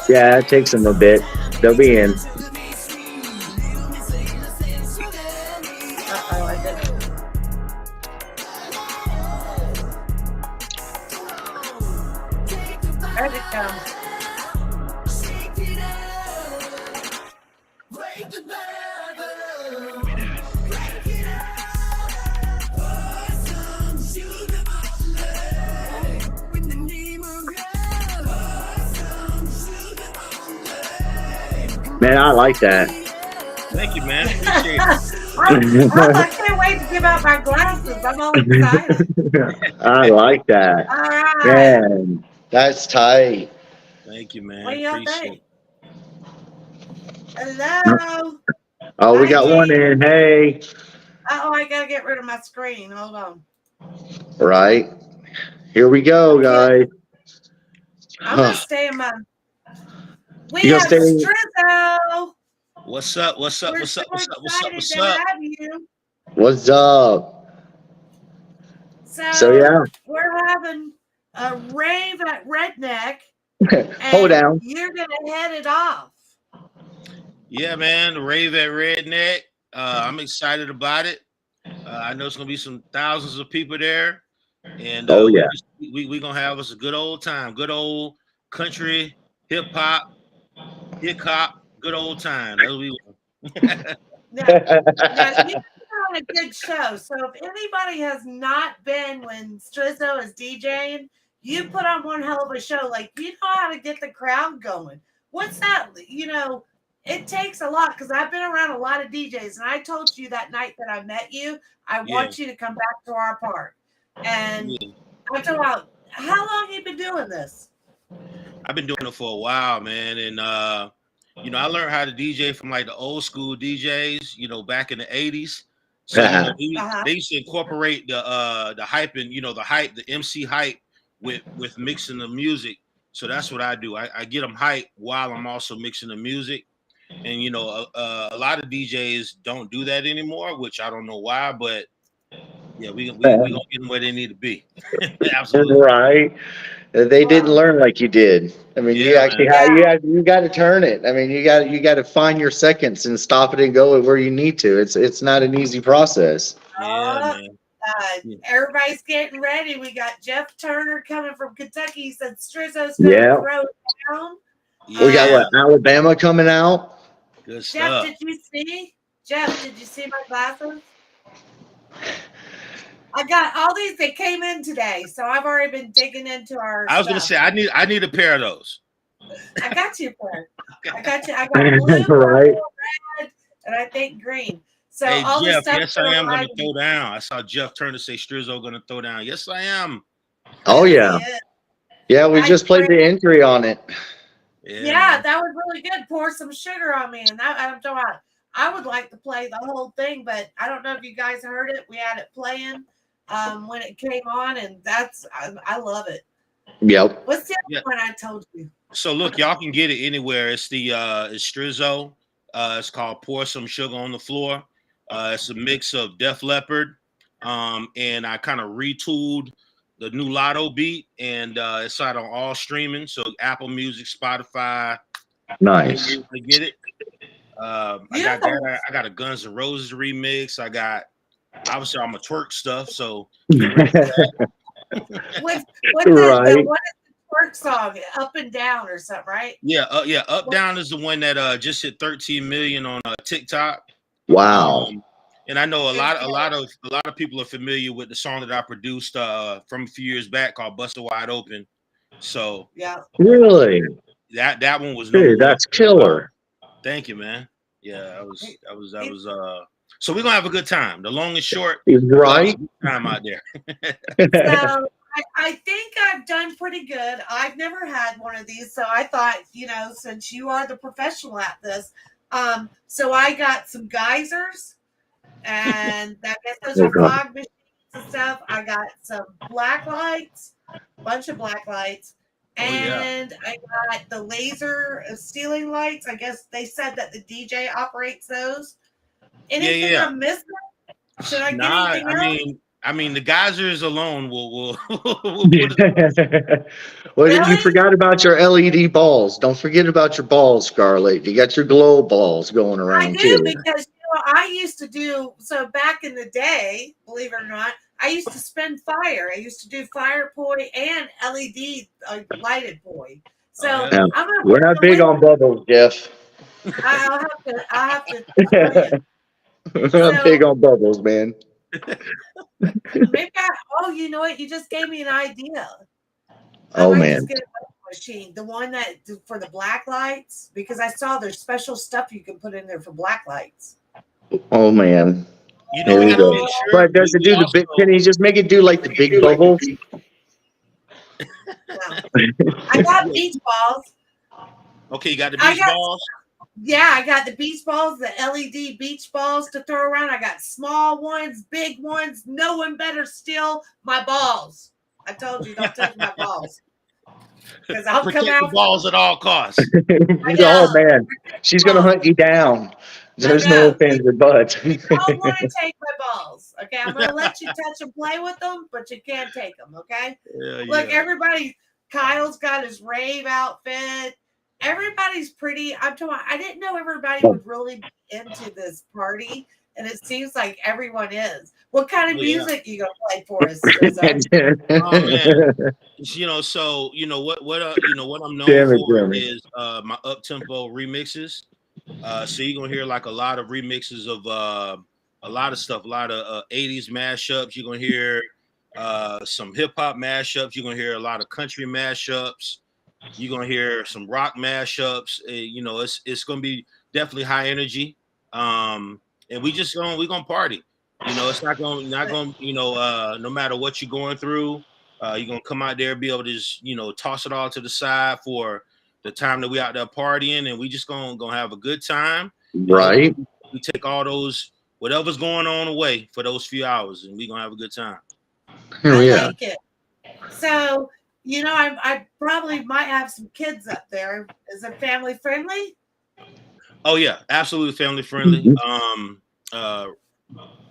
Yeah, it takes them a bit. They'll be in. Uh-oh, I did. Where'd it come? Man, I like that. Thank you, man. Appreciate it. I can't wait to give out my glasses. I'm all excited. I like that. All right. Man, that's tight. Thank you, man. What do y'all Appreciate think? Hello. Oh, we got one Mikey. in. Hey. Oh, I gotta get rid of my screen. Hold on. Right. Here we go, guys. I'm gonna stay in my. We You gonna have stay? Strizzo. What's up? What's up? We're What's so up? What's up? What's up? excited What's to up? have you. What's up? So So yeah. we're having a rave at Redneck, Hold and down. you're gonna head it off. Yeah, man. Rave at Redneck. I'm excited about it. I know it's gonna be some thousands of people there, and Oh yeah. we gonna have us a good old time, good old country, hip hop, good old time. That's what we want. Now you put on a good show. So if anybody has not been when Strizzo is DJing, you put on one hell of a show. Like you know how to get the crowd going. What's that? It takes a lot because I've been around a lot of DJs, and I told you that night that I met you, I Yeah. want you to come back to our park. And Yeah. I talk about how long you been doing this. I've been doing it for a while, man, and I learned how to DJ from like the old school DJs, back in the '80s. So they used to incorporate the hype and the MC hype with mixing the music. So that's what I do. I get them hype while I'm also mixing the music. And a lot of DJs don't do that anymore, which I don't know why, but yeah, we gonna get them where they need to be. Absolutely. Right. They didn't learn like you did. I mean, you Yeah, actually man. you got to turn it. I mean, you got to find your seconds and stop it and go where you need to. It's not an easy process. Yeah, man. Yeah. Everybody's getting ready. We got Jeff Turner coming from Kentucky. He said Strizzo's going Yeah. to throw it down. We got what, Alabama coming out. Good Jeff, stuff. did you see? Jeff, did you see my glasses? I got all these. They came in today, so I've already been digging into our. I was gonna say I need a pair of those. I got you a pair. I got you. I got blue, Right. purple, red, and I think green. So Hey all Jeff, the stuff. yes I am gonna throw down. I saw Jeff Turner say Strizzo gonna throw down. Yes I am. Oh yeah. Yeah, we just played the entry on it. Yeah, that was really good. Pour some sugar on me, and I'm talking about. I would like to play the whole thing, but I don't know if you guys heard it. We had it playing when it came on, and I love it. Yep. What's the other one I told you? So look, y'all can get it anywhere. It's it's Strizzo. It's called Pour Some Sugar on the Floor. It's a mix of Def Leppard, and I kind of retooled the new Lotto beat, and it's out on all streaming, so Apple Music, Spotify. Nice. I get it. I got that. I got a Guns N' Roses remix. I got obviously I'm a twerk stuff, so what's Right. what is the twerk song? Up and Down or something, right? Yeah, Up Down is the one that just hit 13 million on TikTok. Wow. And I know a lot of people are familiar with the song that I produced from a few years back called Busted Wide Open. So yeah, really, that one was dude, that's killer. Thank you, man. Yeah, that was. So we're gonna have a good time. The long and short, right? Time out there. So I think I've done pretty good. I've never had one of these, so I thought, since you are the professional at this, so I got some geysers, and I guess those are fog machines and stuff. I got some black lights, bunch of black lights. And I got the laser ceiling lights. I guess they said that the DJ operates those. Anything I'm missing? Should I get anything else? I mean, the geysers alone will put What did you Really? forgot about your LED balls? Don't forget about your balls, Scarlett. You got your glow balls going I around do too. because I used to do so back in the day, believe it or not, I used to spin fire. I used to do fire poi and LED lighted poi. So Oh, yeah. Now, I'm gonna we're not big on bubbles, Jeff. I'll have to tell you. We're not So big on bubbles, man. maybe you know what? You just gave me an idea. I Oh might just man. get a bubble machine, the one that for the black lights, because I saw there's special stuff you can put in there for black lights. Oh man. You know, Here we we got to go. make sure But does it we do the big? also. Can you just make it do like the big bubbles? No. I got beach balls. Okay, you got the I beach got balls. Yeah, I got the beach balls, the LED beach balls to throw around. I got small ones, big ones. No one better steal my balls. I told you, don't touch my balls. Because I'll come Protect the after balls at all costs. I Oh know. man, she's gonna hunt you down. I There's no know. offense, but You don't want to take my balls. Okay. I'm going to let you touch and play with them, but you can't take them. Okay. Yeah, Look, yeah. everybody, Kyle's got his rave outfit. Everybody's pretty. I didn't know everybody would really be into this party. And it seems like everyone is. What kind of Oh, yeah. music you gonna play for us, Strizzo? Oh man. So what I'm known Damn it, for Jeremy. is my up tempo remixes. So you're gonna hear like a lot of remixes of a lot of stuff, a lot of 80s mashups. You're gonna hear some hip hop mashups. You're gonna hear a lot of country mashups. You're gonna hear some rock mashups. It's gonna be definitely high energy. And we're gonna party. It's not gonna no matter what you're going through, you're gonna come out there, be able to just toss it all to the side for the time that we out there partying, and we just gonna have a good time. And Right. we take all those whatever's going on away for those few hours, and we gonna have a good time. Here I we are. like it. So, I probably might have some kids up there. Is it family friendly? Oh yeah, absolutely family friendly.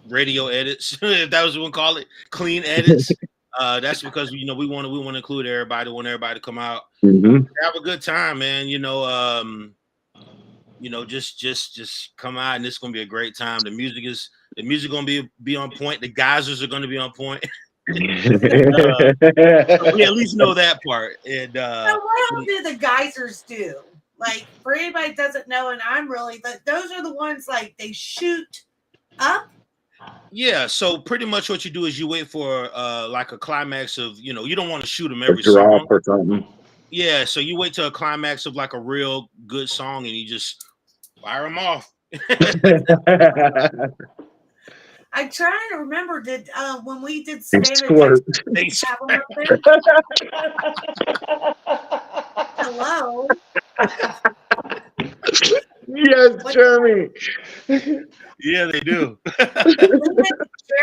Radio edits, if that was what we call it, clean edits. That's because we want to include everybody, want everybody to come out, have a good time, man. Just come out, and it's gonna be a great time. The music gonna be on point. The geysers are gonna be on point. We at least know that part. And So what all do the geysers do? Like for anybody that doesn't know, and I'm really those are the ones like they shoot up. Yeah, so pretty much what you do is you wait for like a climax of you don't want to shoot them every Drop song. or something. Yeah, so you wait till a climax of like a real good song and you just fire them off. I'm trying to remember. Did when we did They Savannah, squirt. Texas, have them up there? Hello. Yes, Jeremy. Yeah, they do.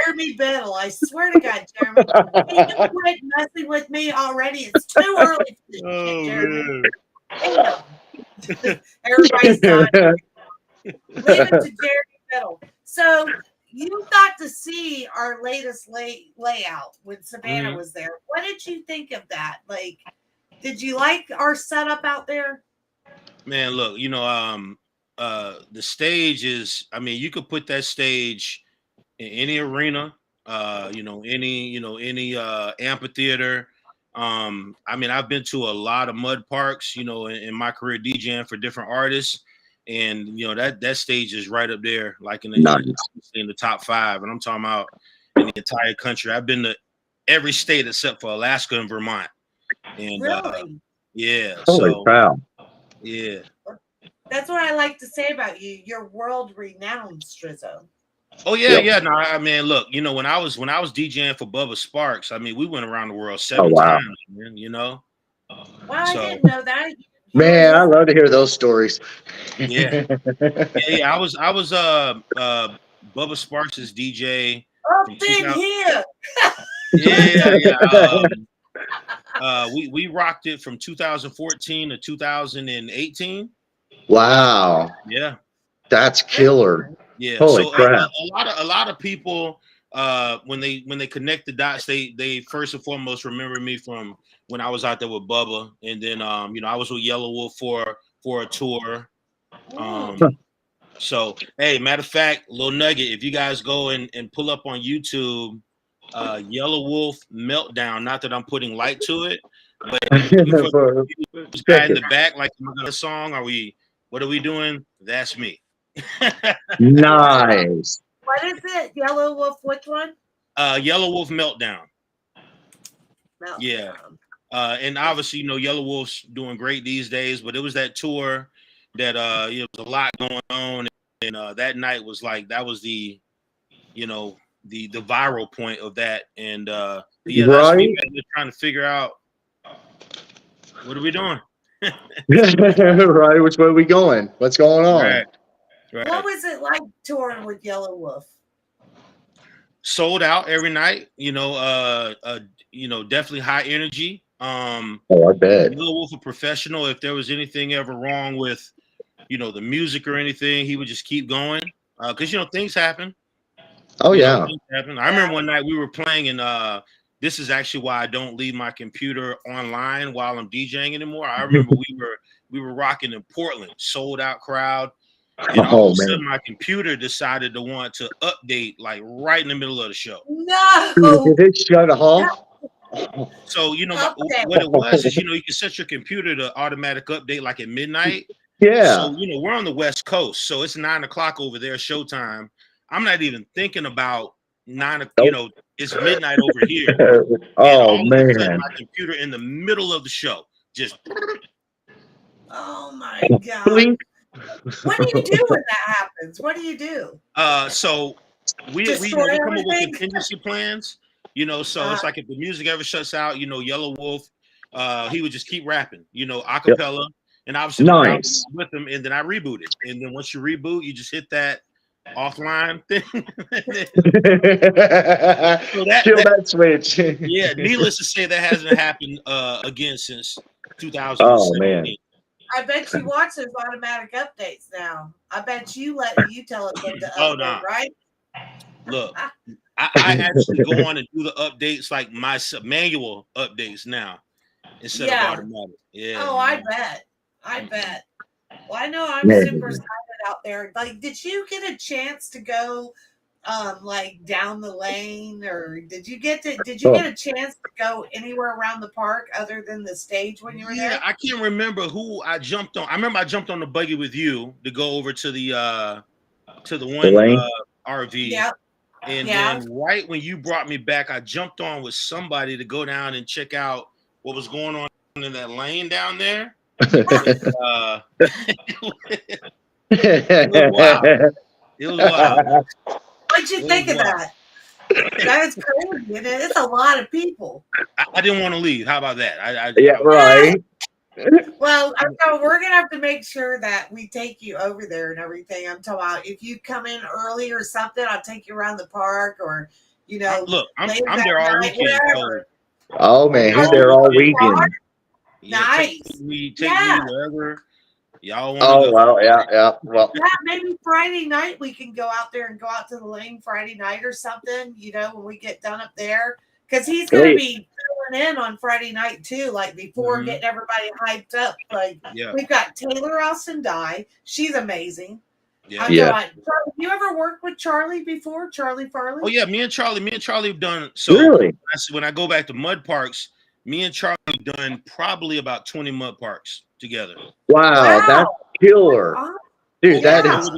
Jeremy Biddle. I swear to God, Jeremy. Can you quit messing with me already? It's too early for this shit, Jeremy. Damn. Everybody's dying. Leave it to Jeremy Biddle. So you got to see our latest layout when Savannah was there. What did you think of that? Like, did you like our setup out there? Man, look, the stage is, I mean, you could put that stage in any arena, any amphitheater. I mean, I've been to a lot of mud parks, in my career DJing for different artists. And that stage is right up there, like in the top 5. And I'm talking about in the entire country. I've been to every state except for Alaska and Vermont. And really? yeah. Holy cow. Yeah. That's what I like to say about you. You're world renowned, Strizzo. Oh yeah, yeah. No, I mean, look, when I was DJing for Bubba Sparks, I mean, we went around the world 7 times, man. Well, I didn't know that. Man, I love to hear those stories. Yeah. I was Bubba Sparks' DJ. Up in here. Yeah. We rocked it from 2014 to 2018. Wow. Yeah. That's killer. Yeah. Holy so crap. a lot of people when they connect the dots, they first and foremost remember me from when I was out there with Bubba, and then I was with Yellow Wolf for a tour. So hey, matter of fact, little nugget, if you guys go and pull up on YouTube, Yellow Wolf Meltdown. Not that I'm putting light to it, but for this guy in the back, like the song, what are we doing? That's me. Nice. What is it? Yellow Wolf, which one? Yellow Wolf Meltdown. Meltdown. Yeah. And obviously, Yellow Wolf's doing great these days, but it was that tour that it was a lot going on, and that night was that was the the viral point of that, and yeah, that's me trying to figure out what are we doing. Right, which way are we going? What's going on? Right. What was it like touring with Yellow Wolf? Sold out every night, definitely high energy. I bet. Yellow Wolf a professional. If there was anything ever wrong with, the music or anything, he would just keep going. Because things happen. Oh yeah. Things happen. I remember one night we were playing, and this is actually why I don't leave my computer online while I'm DJing anymore. I remember we were rocking in Portland, sold out crowd. And all of a sudden, my computer decided to want to update right in the middle of the show. No, did it shut off? So what it was is you can set your computer to automatic update at midnight. Yeah. So we're on the West Coast, so it's 9 o'clock over there, showtime. I'm not even thinking about 9 o'clock. It's midnight over here. Oh man! My computer in the middle of the show just. Oh my god! What do you do when that happens? What do you do? So we come up with contingency plans. So it's like if the music ever shuts out, Yellow Wolf, he would just keep rapping, a cappella, and obviously nice with him, and then I reboot it, and then once you reboot, you just hit that offline thing. So that switch. Yeah, needless to say, that hasn't happened again since 2017. Oh man. I bet you watch those automatic updates now. I bet you tell it when to update, right? Look, I actually go on and do the updates like my manual updates now instead of automatic. Yeah. Oh, man. I bet. Well, I know I'm super excited out there. Did you get a chance to go down the lane, or did you get a chance to go anywhere around the park other than the stage when you were there? Yeah, I can't remember who I jumped on. I remember I jumped on the buggy with you to go over to the one RV. Yep. And then right when you brought me back, I jumped on with somebody to go down and check out what was going on in that lane down there. It was wild. What'd you think of that? That's crazy. It's a lot of people. I didn't want to leave. How about that? Right. Well, we're gonna have to make sure that we take you over there and everything. I'm talking about if you come in early or something, I'll take you around the park, or look, I'm there all weekend. So. Oh man, he's there all weekend. Nice. Take me wherever y'all want. Oh well, yeah. Well, maybe Friday night we can go out there and go out to the lane Friday night or something. When we get done up there, because he's gonna be filling in on Friday night too. Before getting everybody hyped up. We've got Taylor Austin Dye. She's amazing. Yeah. Charlie, you ever worked with Charlie before? Charlie Farley? Oh yeah, me and Charlie have done so. Really? When I go back to Mud Parks, me and Charlie have done probably about 20 Mud Parks together. Wow. That's killer, dude. That is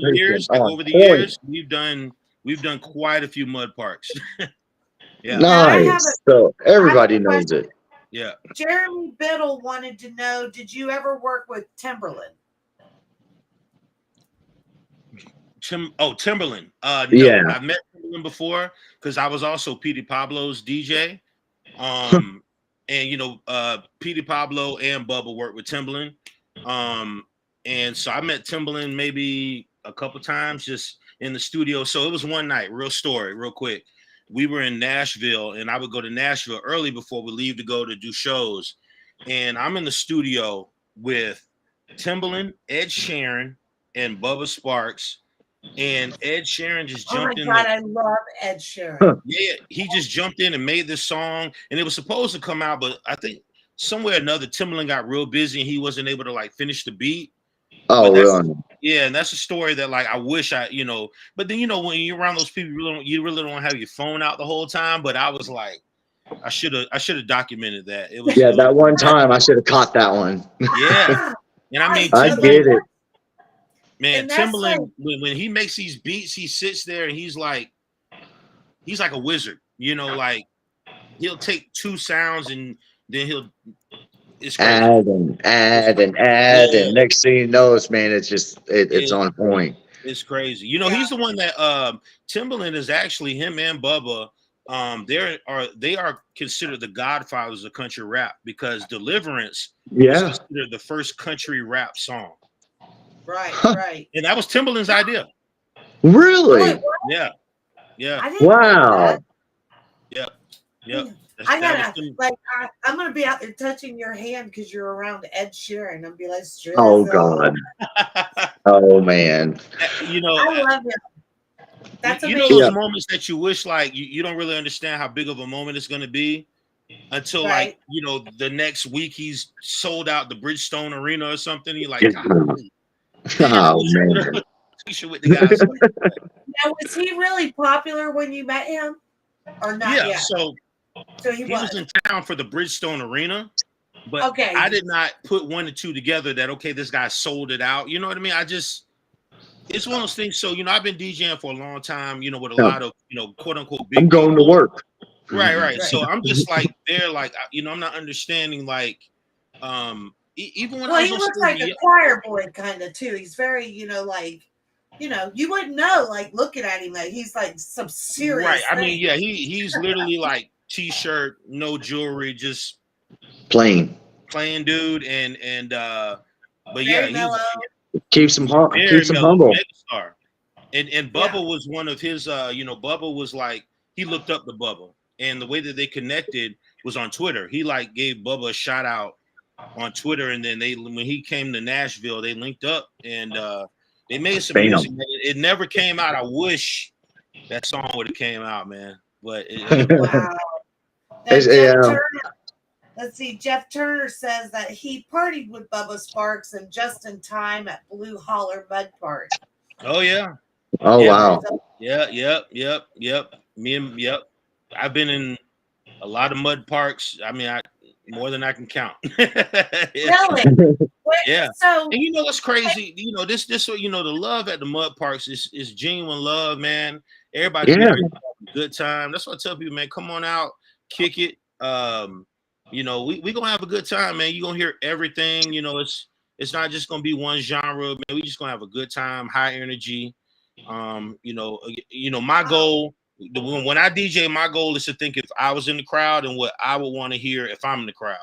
over the years. We've done quite a few Mud Parks. Yeah. Nice. So everybody knows it. Yeah. Jeremy Biddle wanted to know: did you ever work with Timberland? Timberland. No, yeah. I've met Timberland before because I was also Petey Pablo's DJ. And Petey Pablo and Bubba worked with Timberland. And so I met Timberland maybe a couple times just in the studio. So it was one night, real story, real quick. We were in Nashville, and I would go to Nashville early before we leave to go to do shows. And I'm in the studio with Timberland, Ed Sheeran, and Bubba Sparks, and Ed Sheeran just Oh my jumped in God, there. I love Ed Sheeran. Yeah, he just jumped in and made this song, and it was supposed to come out, but I think somewhere or another Timbaland got real busy and he wasn't able to like finish the beat. Oh, But that's really? yeah, and that's a story that like I wish I, but then when you're around those people, you really don't have your phone out the whole time. But I was like, I should have documented that. It was Yeah, that one time I should have caught that one. yeah, and I mean I Timbaland, get it. man, And that's Timbaland like, when he makes these beats, he sits there and he's like a wizard, like he'll take two sounds and then it's crazy. Add and add and Yeah, add, and next thing you know, man, it's just it's on point. it's crazy. yeah. He's the one that Timbaland is actually him and Bubba. They are considered the godfathers of country rap because Deliverance was Yeah. considered the first country rap song. Right, Huh. right. And that was Timbaland's idea. Really? Yeah. I didn't know Wow. that. Yep. I gotta I'm gonna be out there touching your hand because you're around Ed Sheeran and be like, Oh Strizzo. God. Oh man. I love him. That's you amazing. know those moments that you wish like you don't really understand how big of a moment it's gonna be until Right. like the next week he's sold out the Bridgestone Arena or something. You're like, Oh man. with the guys. Now, was he really popular when you met him, or not Yeah, yet? so He was was. in town for the Bridgestone Arena, but Okay. I did not put one and two together that okay, this guy sold it out. You know what I mean? It's one of those things. So I've been DJing for a long time. With a lot of quote unquote big. I'm going to work. Right. So I'm just like there, like I'm not understanding like, even when I was he on looks stage, like a choir boy kind of too. He's very, like, you wouldn't know, like looking at him, that he's like some serious. right. I thing. mean, yeah, he's literally like t-shirt, no jewelry, just Plain. dude, and but Very yeah, mellow. Keeps him humble. very Keeps him mellow, humble. megastar. And Bubba was one of his. Bubba was like he looked up to Bubba, and the way that they connected was on Twitter. He like gave Bubba a shout out on Twitter, and then when he came to Nashville, they linked up and they made some music. It never came out. I wish that song would have came out, man. But Wow. Let's see. Jeff Turner says that he partied with Bubba Sparks and Justin Time at Blue Holler Mud Park. Oh yeah. Oh wow. Yeah. Yep. I've been in a lot of mud parks. I mean, more than I can count. Really? Yeah. So, and what's crazy? This the love at the mud parks is genuine love, man. Everybody having a good time. That's what I tell people, man. Come on out, kick it. We gonna have a good time, man. You gonna hear everything. It's not just gonna be one genre, man. We just gonna have a good time, high energy. My goal when I DJ, my goal is to think if I was in the crowd and what I would want to hear if I'm in the crowd.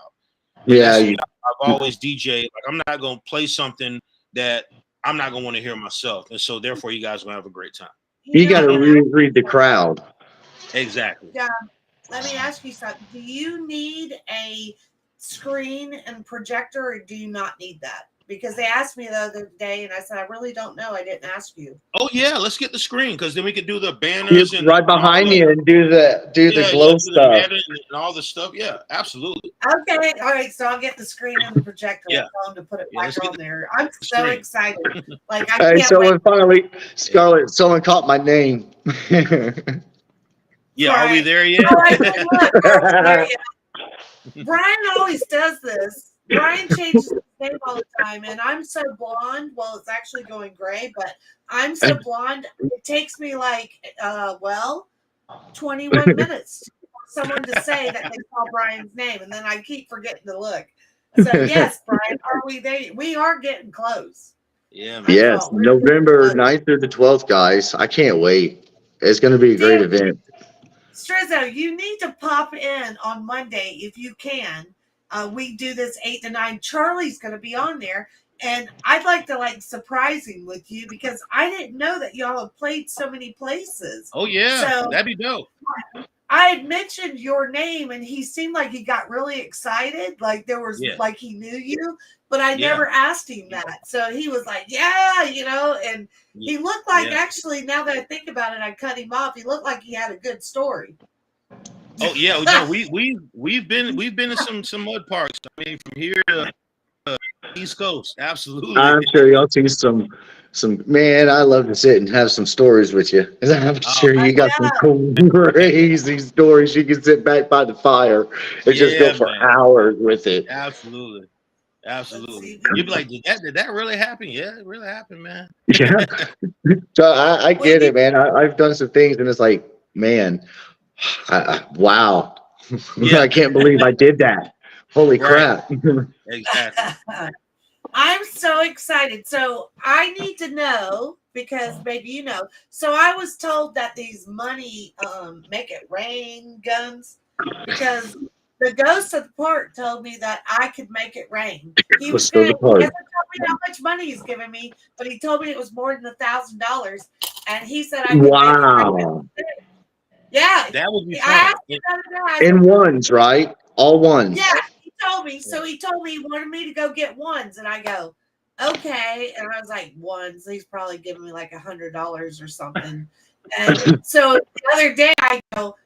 Yeah, I've always DJ. Like I'm not gonna play something that I'm not gonna want to hear myself, and so therefore you guys will have a great time. You got to read the crowd. Exactly. Yeah. Let me ask you something. Do you need a screen and projector, or do you not need that? Because they asked me the other day, and I said I really don't know. I didn't ask you. Oh yeah, let's get the screen because then we can do the banners and right behind you and do the glow stuff and all the stuff. Yeah, absolutely. Okay, all right. So I'll get the screen and the projector and tell them to put it back on there. I'm so excited. Like I can't wait. Finally, Scarlett, someone caught my name. Yeah, are we there yet? Oh, I did look. Are we there yet? Brian always does this. Brian changes his name all the time, and I'm so blonde. Well, it's actually going gray, but I'm so blonde. It takes me like 21 minutes for someone to say that they saw Brian's name, and then I keep forgetting to look. So yes, Brian, are we there? We are getting close. Yeah, man. Yes, November 9th through the 12th, guys. I can't wait. It's going to be a great event. Strizzo, you need to pop in on Monday if you can. We do this 8 to 9. Charlie's going to be on there, and I'd like to surprise him with you because I didn't know that y'all have played so many places. Oh yeah, so, that'd be dope. I had mentioned your name and he seemed like he got really excited. Like there was like he knew you, but I never asked him that. So he was like, yeah, and he looked like actually, now that I think about it, I cut him off. He looked like he had a good story. Oh yeah, no, we've been in some mud parks. I mean, from here to East Coast, absolutely. I'm sure y'all see some. Man, I love to sit and have some stories with you. I'm sure you got some cool, crazy stories. You can sit back by the fire and just go for hours with it. Absolutely. You'd be like, did that really happen? Yeah, it really happened, man. Yeah. So I get it, man. I've done some things, and it's like, man, wow. Yeah. I can't believe I did that. Holy crap. Exactly. I'm so excited. So I need to know, because maybe you know. So I was told that these money make it rain guns, because the ghost of the park told me that I could make it rain. He was going to tell me how much money he's giving me, but he told me it was more than $1,000, and he said I could make it rain. Yeah, that would be fun. In ones, right? All ones. Yeah, he told me. So he told me he wanted me to go get ones, and I go, okay. And I was like, ones. He's probably giving me like $100 or something. And so the other day I go,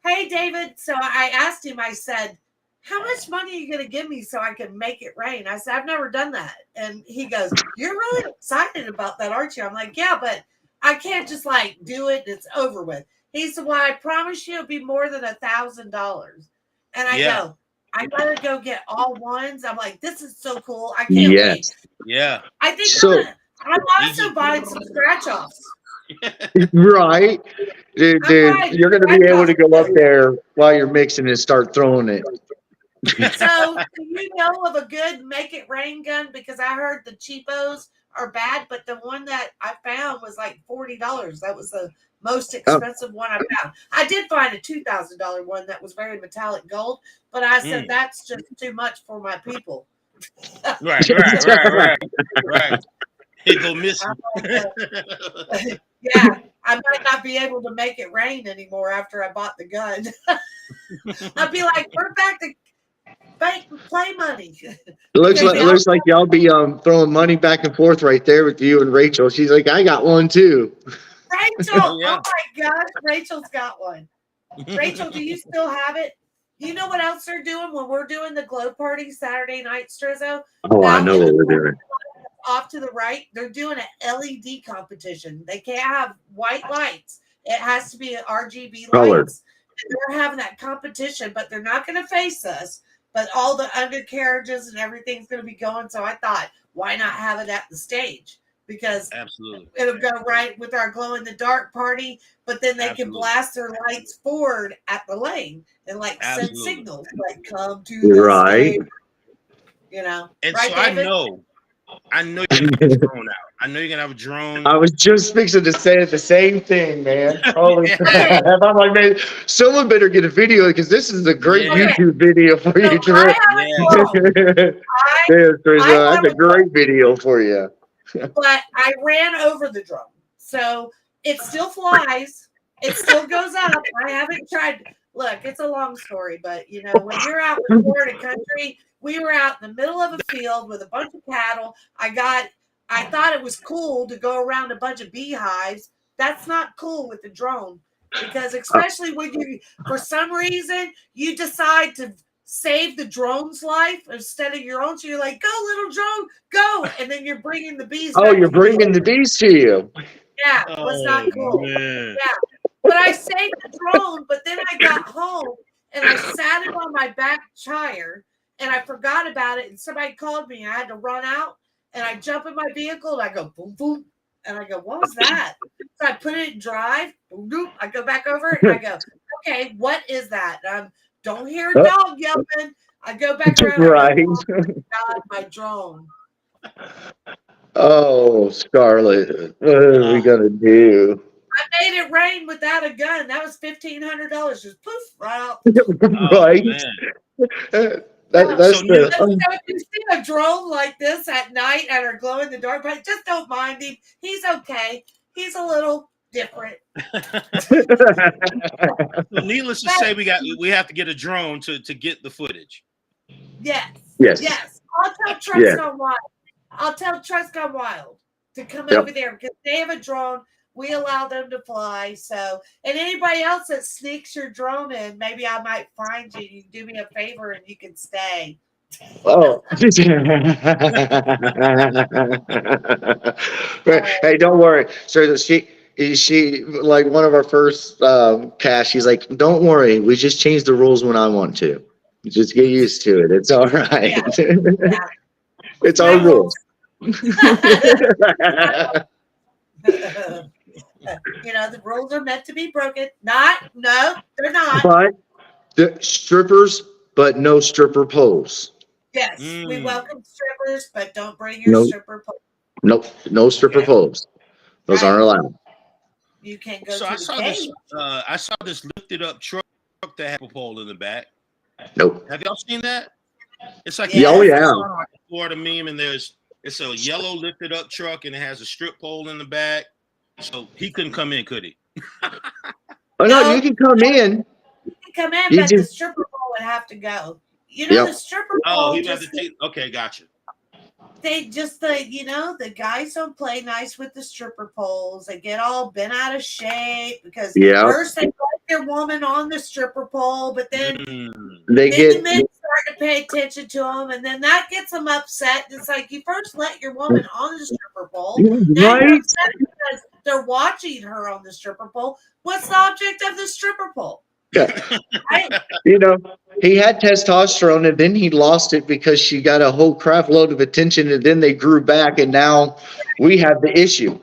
hey David. So I asked him. I said, how much money are you going to give me so I can make it rain? I said, I've never done that. And he goes, you're really excited about that, aren't you? I'm like, yeah, but I can't just like do it and it's over with. He said, well, I promise you it'll be more than $1,000. And I go, I gotta go get all ones. I'm like, this is so cool. I can't wait. Yeah. I think so, I'm also buying some scratch offs. Right. Dude, you're gonna be able to go up there while you're mixing and start throwing it. So do you know of a good make it rain gun? Because I heard the cheapos are bad, but the one that I found was like $40. That was the most expensive one I found. I did find a $2,000 one that was very metallic gold, but I said that's just too much for my people. Right. It go missing. Yeah, I might not be able to make it rain anymore after I bought the gun. I'd be like, we're back to play money. It looks like y'all be throwing money back and forth right there with you and Rachel. She's like, I got one too. Rachel, oh my gosh, Rachel's got one. Rachel, do you still have it? You know what else they're doing when we're doing the glow party Saturday night, Strizzo? Oh, I know what we're doing. Off to the right, they're doing an LED competition. They can't have white lights. It has to be RGB lights. They're having that competition, but they're not going to face us. But all the undercarriages and everything's going to be going. So I thought, why not have it at the stage? Because it'll go right with our glow in the dark party, but then they can blast their lights forward at the lane and like send signals like come to the stage. You know, and right, so David? I know you're gonna have a drone out. I know you're gonna have a drone. I was just fixing to say the same thing, man. Holy crap. I'm like, man, someone better get a video because this is a great YouTube video for you, Drew. That's a great video for you. But I ran over the drone. So it still flies. It still goes up. I haven't tried. Look, it's a long story, but you know, when you're out in Florida country, we were out in the middle of a field with a bunch of cattle. I thought it was cool to go around a bunch of beehives. That's not cool with the drone, because especially when you, for some reason, you decide to save the drone's life instead of your own. So you're like, go little drone, go. And then you're bringing the bees. Oh, you're bringing the bees to you. Yeah, it was not cool. Man. Yeah. But I saved the drone, but then I got home and I sat it on my back tire and I forgot about it. And somebody called me. I had to run out and I jump in my vehicle and I go boom, boom. And I go, what was that? So I put it in drive. Boom, boom. I go back over it and I go, okay, what is that? Don't hear a dog yelping. I go back around. Right. Oh my God, my drone. Oh, Scarlett, what are we gonna do? I made it rain without a gun. That was $1,500. Just poof, right out. Right. That's so if you see a drone like this at night at our glow in the dark, but just don't mind him. He's okay. He's a little different. So needless to say, we have to get a drone to get the footage. Yes. Yes. Yes. I'll tell Trucks Gone Wild. I'll tell Trucks Gone Wild to come over there because they have a drone. We allow them to fly. So, and anybody else that sneaks your drone in, maybe I might find you. You can do me a favor and you can stay. Oh. Hey, don't worry. So she like one of our first casts. She's like, "Don't worry, we just change the rules when I want to. Just get used to it. It's all right. Yeah. It's our rules." You know, the rules are meant to be broken. No, they're not. But the strippers, but no stripper poles. Yes, we welcome strippers, but don't bring your Nope. stripper pole. Nope, no stripper poles. Those aren't allowed. You can't go to the cage. I saw this lifted up truck that had a pole in the back. Nope. Have y'all seen that? It's like like a Florida meme, and it's a yellow lifted up truck, and it has a strip pole in the back. So he couldn't come in, could he? No, you can come in. You can come in, but the stripper pole would have to go. You know, the stripper pole. He'd have to take. Okay, gotcha. They just the guys don't play nice with the stripper poles. They get all bent out of shape because first they like their woman on the stripper pole, but then the men start to pay attention to them, and then that gets them upset. It's like you first let your woman on the stripper pole, now you're upset because they're watching her on the stripper pole. What's the object of the stripper pole? You know, he had testosterone and then he lost it because she got a whole crap load of attention and then they grew back and now we have the issue.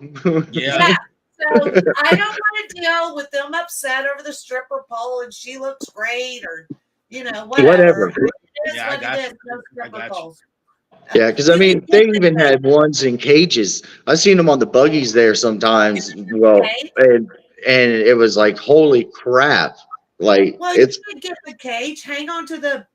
Yeah. So I don't want to deal with them upset over the stripper pole and she looks great or, whatever. It is what it is. No stripper poles. Yeah, because I mean, they even had ones in cages. I've seen them on the buggies there sometimes. Well, and it was like, holy crap. Like, you could get the cage, hang on to the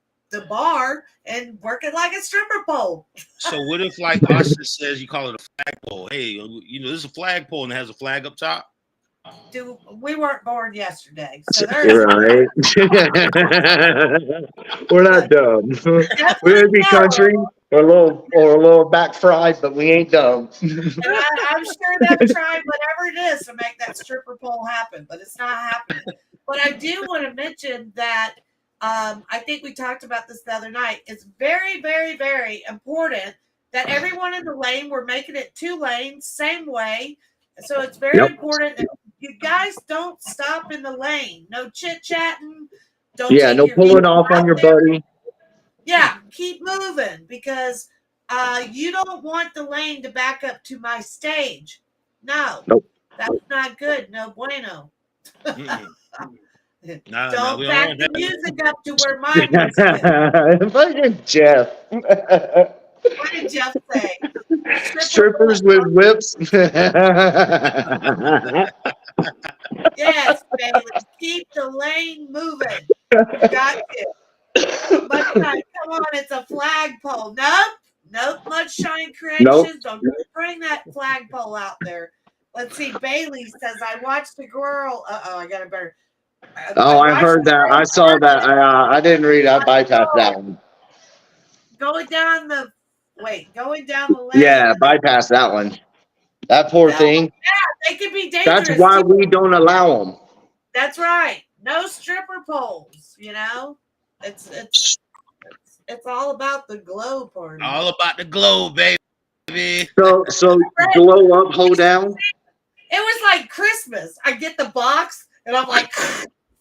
bar, and work it like a stripper pole. So what if, like Austin says, you call it a flagpole? Hey, this is a flagpole and it has a flag up top. Dude, we weren't born yesterday, so right. We're not dumb. We may be country or a little back fried, but we ain't dumb. I'm sure they've tried whatever it is to make that stripper pole happen, but it's not happening. But I do want to mention that I think we talked about this the other night. It's very, very, very important that everyone in the lane, we're making it 2 lanes, same way. So it's very important that you guys don't stop in the lane. No chit-chatting. No pulling off on your buddy. Yeah, keep moving because you don't want the lane to back up to my stage. No. Nope. That's not good. No bueno. Don't back the music up to where my music is. Fucking Jeff. What did Jeff say? Strippers with whips. Yes, baby. Keep the lane moving. Got you. Mudshine, come on, it's a flagpole. Nope, Mudshine Creations. Don't bring that flagpole out there. Let's see. Bailey says, I watched the girl. I got a better. I heard that. I saw that. I didn't read it. I bypassed that one. Going down the lane. Yeah, bypass that one. That poor thing. Yeah, they could be dangerous. That's why we don't allow them. That's right. No stripper poles, It's all about the glow party. All about the glow, baby. So glow up, hold down. It was like Christmas. I get the box and I'm like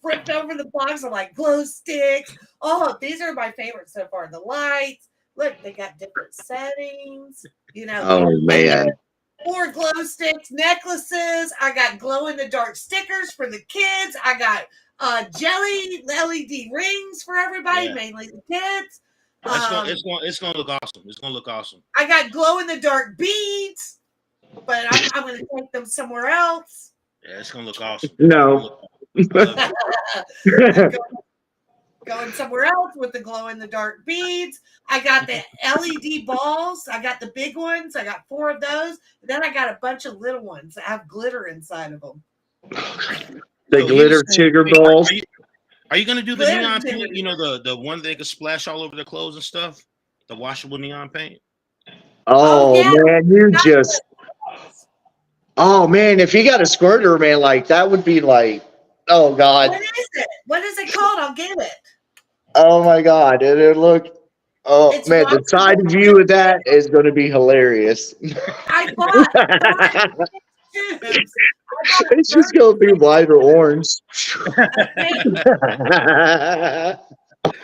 flipped over the box. I'm like glow sticks. Oh, these are my favorites so far. The lights. Look, they got different settings. Oh man. 4 glow sticks, necklaces. I got glow in the dark stickers for the kids. I got jelly LED rings for everybody, mainly the kids. It's gonna look awesome. It's gonna look awesome. I got glow in the dark beads, but I'm gonna take them somewhere else. Yeah, it's gonna look awesome. No. Going somewhere else with the glow in the dark beads. I got the LED balls. I got the big ones. I got 4 of those. And then I got a bunch of little ones that have glitter inside of them. The glitter sugar balls. Are you gonna do the neon paint? You know, the one they could splash all over their clothes and stuff? The washable neon paint? Oh man, you just oh man, if you got a squirter, man, like that would be like, oh god. What is it? What is it called? I'll get it. Oh my god, it look. Oh it's man, the side view of that is going to be hilarious. I bought tubes. It's just going to be white or orange.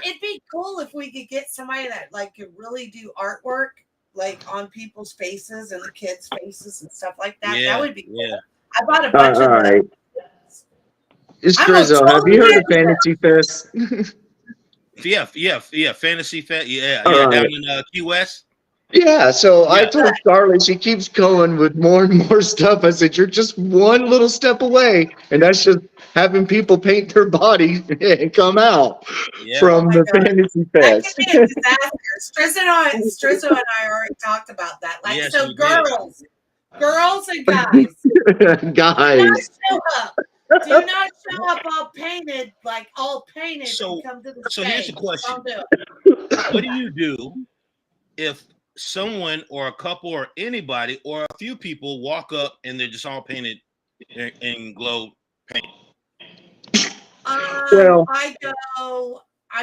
It'd be cool if we could get somebody that like could really do artwork, like on people's faces and the kids' faces and stuff like that. Yeah, that would be cool. Yeah. I bought a bunch of right. Strizzo, have you heard of Fantasy Fest? Yeah. Fantasy Fest. Yeah, right. Down in Key West. Yeah, so I told Scarlett, she keeps going with more and more stuff. I said, you're just one little step away, and that's just having people paint their body and come out from the Fantasy Fest. That could be a disaster. Strizzo and I already talked about that. Like, yes, so girls and guys. Guys. Do not show up all painted, So, and come to the stage. Here's the question. What do you do if someone or a couple or anybody or a few people walk up and they're just all painted in glow paint? I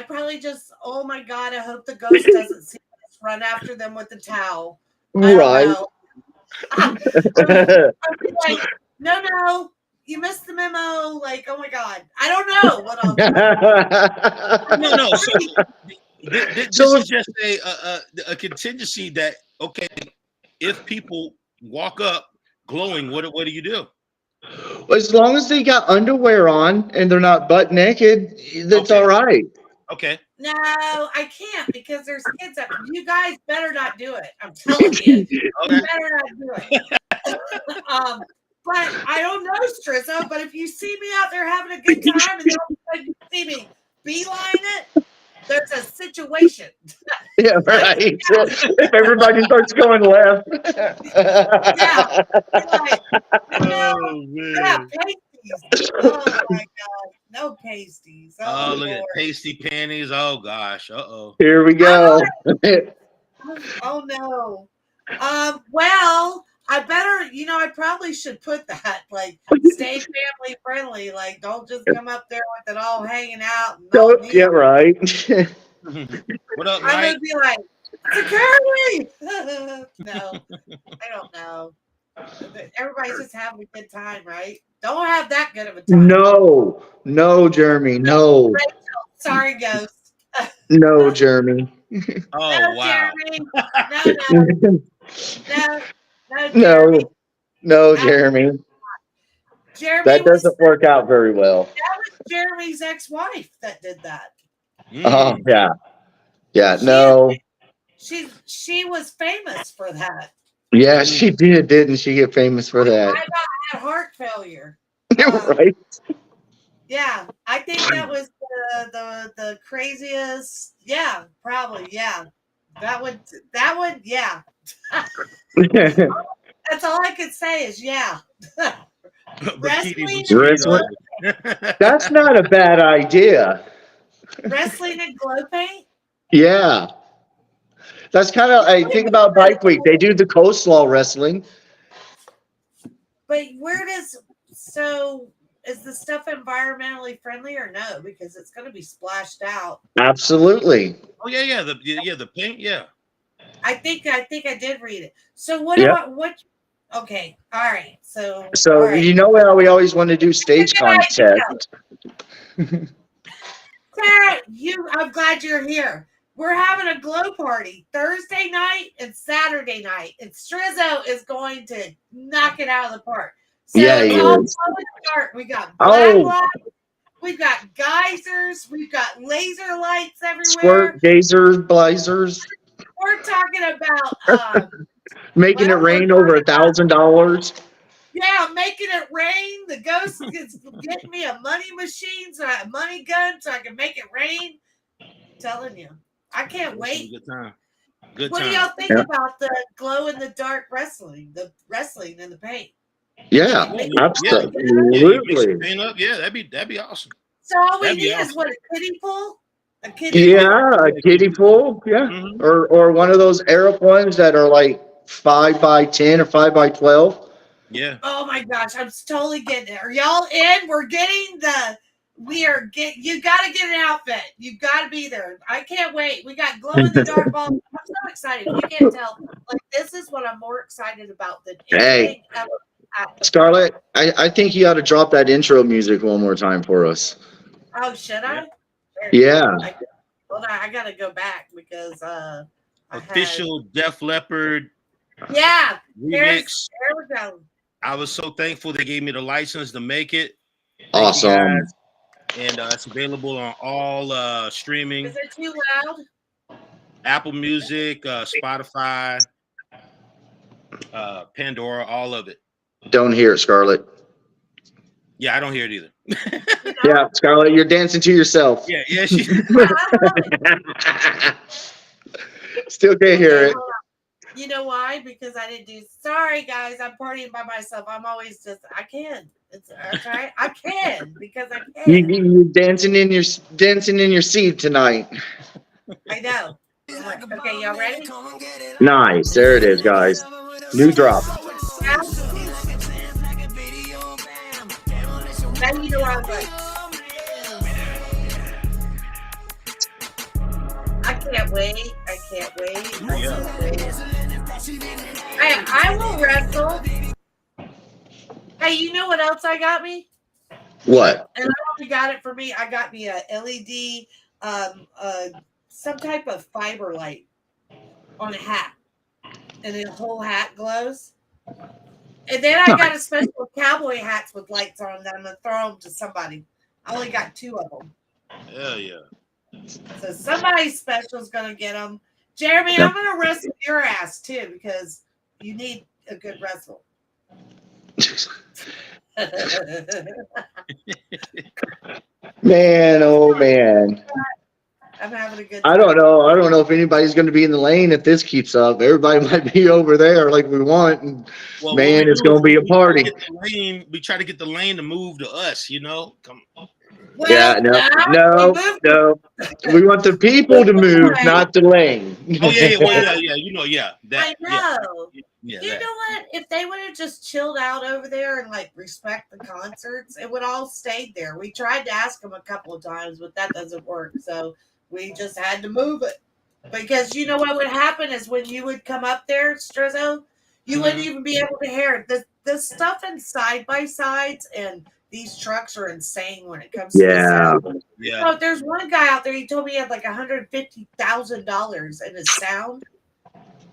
probably just, oh my God, I hope the ghost doesn't see us, run after them with the towel. Right. I'll be like, no, you missed the memo. Like, oh my God, I don't know what I'll do. No. This is just a contingency that, okay, if people walk up glowing, what do you do? As long as they got underwear on and they're not butt naked, that's all right. Okay. No, I can't because there's kids up. You guys better not do it. I'm telling you. You better not do it. But I don't know, Strizzo, but if you see me out there having a good time and then you see me beeline it, there's a situation. Yeah, right. If everybody starts going left. Yeah. Pasties. Oh my God. No pasties. Oh look at pasty panties. Oh gosh. Here we go. Oh no. Well, I probably should put that, like, stay family friendly. Like, don't just come up there with it all hanging out. Yeah, right. What up, Mike? I'm going to be like, security! No, I don't know. Everybody's just having a good time, right? Don't have that good of a time. No, Jeremy, no. Rachel, sorry, ghost. No, Jeremy. Oh, no, wow. Jeremy. No, Jeremy. That doesn't work out very well. That was Jeremy's ex-wife that did that. Oh, yeah. No. She was famous for that. Yeah, she did, didn't she? Get famous for that. I had heart failure. Right. Yeah, I think that was the craziest. Yeah, probably. Yeah, that would. Yeah. That's all I could say is yeah. Wrestling. That's not a bad idea. Wrestling and glow paint. Yeah. That's kind of, I think about Bike Week. They do the coleslaw wrestling. But is the stuff environmentally friendly or no? Because it's going to be splashed out. Absolutely. Oh yeah. The paint, yeah. I think I did read it. So okay. All right. So all right. You know how we always want to do stage contest. Sarah, I'm glad you're here. We're having a glow party Thursday night and Saturday night, and Strizzo is going to knock it out of the park. So yeah, he is. We got black lights, we've got geysers, we've got laser lights everywhere. Squirt gazers, blazers. We're talking about making it rain over $1,000. Yeah, making it rain. The ghost is getting me a money machine, a money gun, so I can make it rain. I'm telling you. I can't wait. Good time. What do y'all think about the glow in the dark wrestling? The wrestling in the paint. Yeah, absolutely. Yeah, that'd be awesome. So all we need is what, a kiddie pool? A kiddie pool? A kiddie pool, yeah. Mm-hmm. Or one of those Arab ones that are like 5x10 or 5x12. Yeah. Oh my gosh, I'm totally getting it. Are y'all in? We're getting you gotta get an outfit. You gotta be there. I can't wait. We got glow in the dark balls. I'm so excited. You can't tell. Like, this is what I'm more excited about than anything ever. Scarlett, I think you ought to drop that intro music one more time for us. Oh, should I? Yeah. Hold on, I gotta go back because official Def Leppard. Yeah. Remix. There we go. I was so thankful they gave me the license to make it. Awesome. And it's available on all streaming. Is it too loud? Apple Music, Spotify, Pandora, all of it. Don't hear it, Scarlett. Yeah, I don't hear it either. Yeah, Scarlett, you're dancing to yourself. Yeah. Still can't hear it. You know why? Because I didn't do. Sorry, guys, I'm partying by myself. I'm always just. I can. It's right. I can because I can. You're dancing in your seat tonight. I know. Okay, y'all ready? Nice. There it is, guys. New drop. Yeah. Now you know what I'm like. I can't wait. I will wrestle. Hey, you know what else I got me? What? And I only got it for me. I got me a LED, some type of fiber light on a hat, and the whole hat glows. And then I got a special cowboy hats with lights on them. I'm gonna throw them to somebody. I only got 2 of them. Hell yeah! So somebody special is gonna get them. Jeremy, I'm gonna wrestle your ass too because you need a good wrestle. Man, oh man. I'm having a good time. I don't know if anybody's going to be in the lane if this keeps up. Everybody might be over there like we want, and man, it's going to be a party. We try to get the lane to move to us, you know. Come on. Well, yeah, no. We want the people to move, not the lane. Oh yeah. Well, yeah. You know, yeah. I know. Yeah, you know what? If they would have just chilled out over there and like respect the concerts, it would all stayed there. We tried to ask them a couple of times, but that doesn't work. So we just had to move it. Because you know what would happen is when you would come up there, Strizzo, you wouldn't even be able to hear it. The stuff in side by sides and these trucks are insane when it comes to the sound. Yeah. So there's one guy out there, he told me he had like $150,000 in his sound.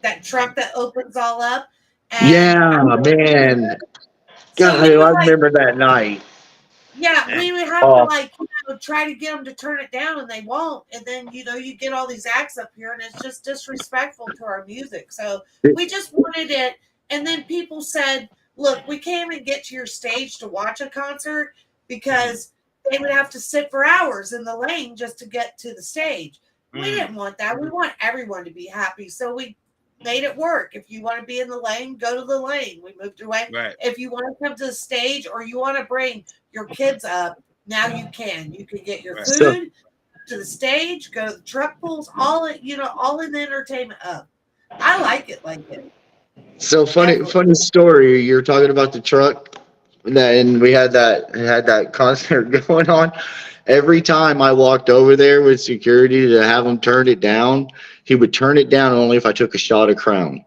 That truck that opens all up. And man. God, I remember that night. Yeah, we would have to try to get them to turn it down, and they won't. And then you get all these acts up here, and it's just disrespectful to our music. So we just wanted it. And then people said, "Look, we can't even get to your stage to watch a concert because they would have to sit for hours in the lane just to get to the stage." We didn't want that. We want everyone to be happy, so we made it work. If you want to be in the lane, go to the lane. We moved away. Right. If you want to come to the stage or you want to bring your kids up, now you can. You can get your food to the stage, go to the truck pools, all in the entertainment up. I like it like it. So funny story. You're talking about the truck, and we had that concert going on. Every time I walked over there with security to have him turn it down, he would turn it down only if I took a shot of Crown.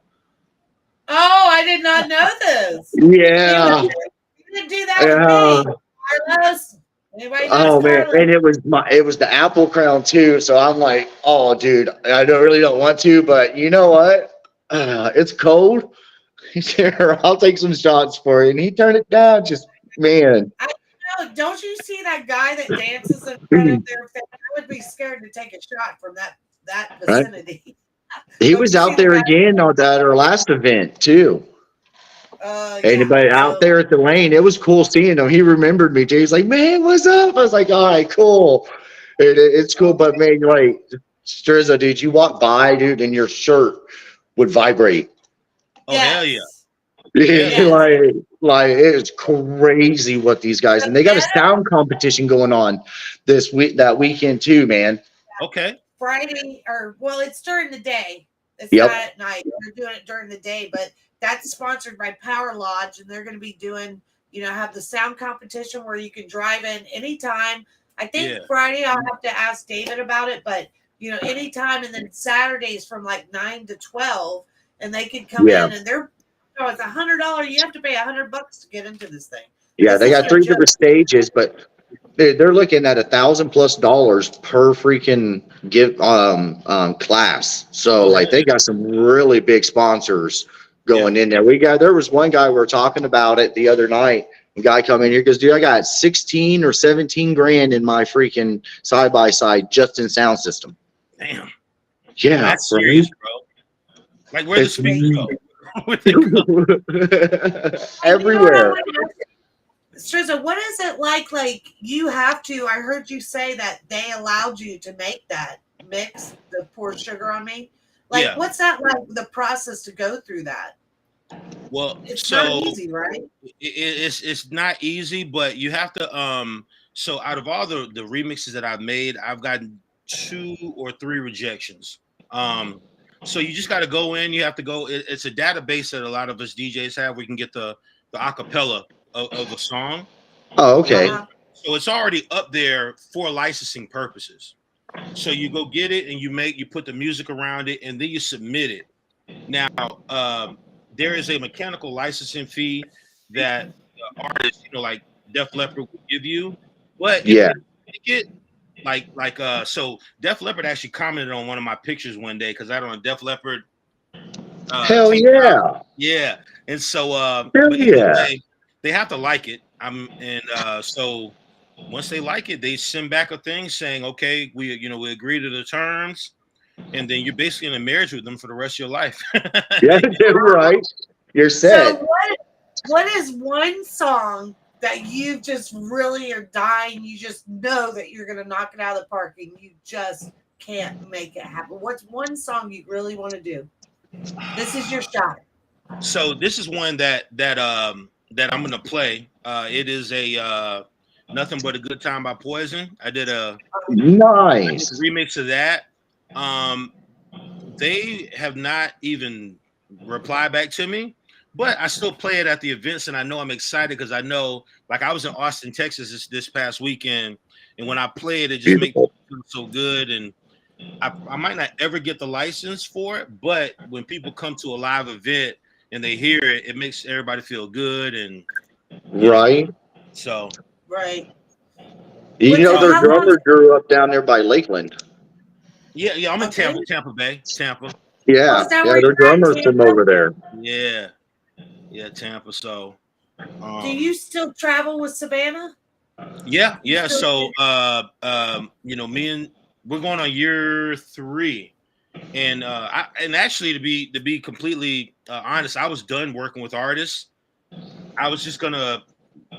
Oh, I did not know this. Yeah. You didn't do that to me. Carlos. Anybody knows man, Carlos? and it was the apple Crown too. So I'm like, oh, dude, I really don't want to, but you know what? It's cold. Here, I'll take some shots for you. And he turned it down. Just man. Don't you see that guy that dances in front of their face? I would be scared to take a shot from that vicinity. Right? He was out there again on our last event too. Anybody out there at the lane? It was cool seeing him. He remembered me too. He's like, "Man, what's up?" I was like, "All right, cool. It's cool." But man, like Strizzo, dude, you walk by, dude, and your shirt would vibrate. Oh hell yeah! Like Like it's crazy what these guys, and they got a sound competition going on this week, that weekend too, man. Okay. Friday, or well, it's during the day. It's Yep. not at night. They're doing it during the day, but that's sponsored by Power Lodge, and they're going to be doing, have the sound competition where you can drive in anytime. I think Friday I'll have to ask David about it, but anytime, and then Saturdays from like 9 to 12, and they can come in, and it's $100. You have to pay $100 to get into this thing. Yeah, they got 3 different stages, but they're looking at $1,000+ per freaking class. So like they got some really big sponsors going in there. There was one guy we were talking about it the other night. A guy come in here goes, dude, I got 16 or 17 grand in my freaking side by side just in sound system. Damn. Yeah, that's serious, bro. Like where the speakers go? Everywhere. Strizzo, what is it like? Like you have to. I heard you say that they allowed you to make that mix, the pour sugar on me. Like, what's that like? The process to go through that. Well, it's not easy, right? It's not easy, but you have to. So out of all the remixes that I've made, I've gotten 2 or 3 rejections. So you just got to go in. You have to go. It's a database that a lot of us DJs have. We can get the acapella of a song. Oh, okay. So it's already up there for licensing purposes. So you go get it and you put the music around it and then you submit it. Now, there is a mechanical licensing fee that artists, like Def Leppard will give you. But if you make it, so Def Leppard actually commented on one of my pictures one day because I had on a Def Leppard. Hell yeah. Yeah. And so they have to like it. So once they like it, they send back a thing saying, okay, we agree to the terms, and then you're basically in a marriage with them for the rest of your life. Yeah, right. You're set. So what is one song that you just really are dying? You just know that you're gonna knock it out of the park, and you just can't make it happen. What's one song you really want to do? This is your shot. So this is one that I'm gonna play. It is a Nothing But a Good Time by Poison. I did a remix of that. They have not even replied back to me, but I still play it at the events, and I know I'm excited because I know, like, I was in Austin, Texas this past weekend, and when I play it, it just makes me feel so good. And I might not ever get the license for it, but when people come to a live event and they hear it, it makes everybody feel good. And so right. Their drummer grew up down there by Lakeland. Yeah, I'm in Tampa Bay. Yeah, their drummer's from over there. Yeah, Tampa. So, do you still travel with Savannah? Yeah. So, we're going on year 3, and actually, to be completely honest, I was done working with artists. I was just gonna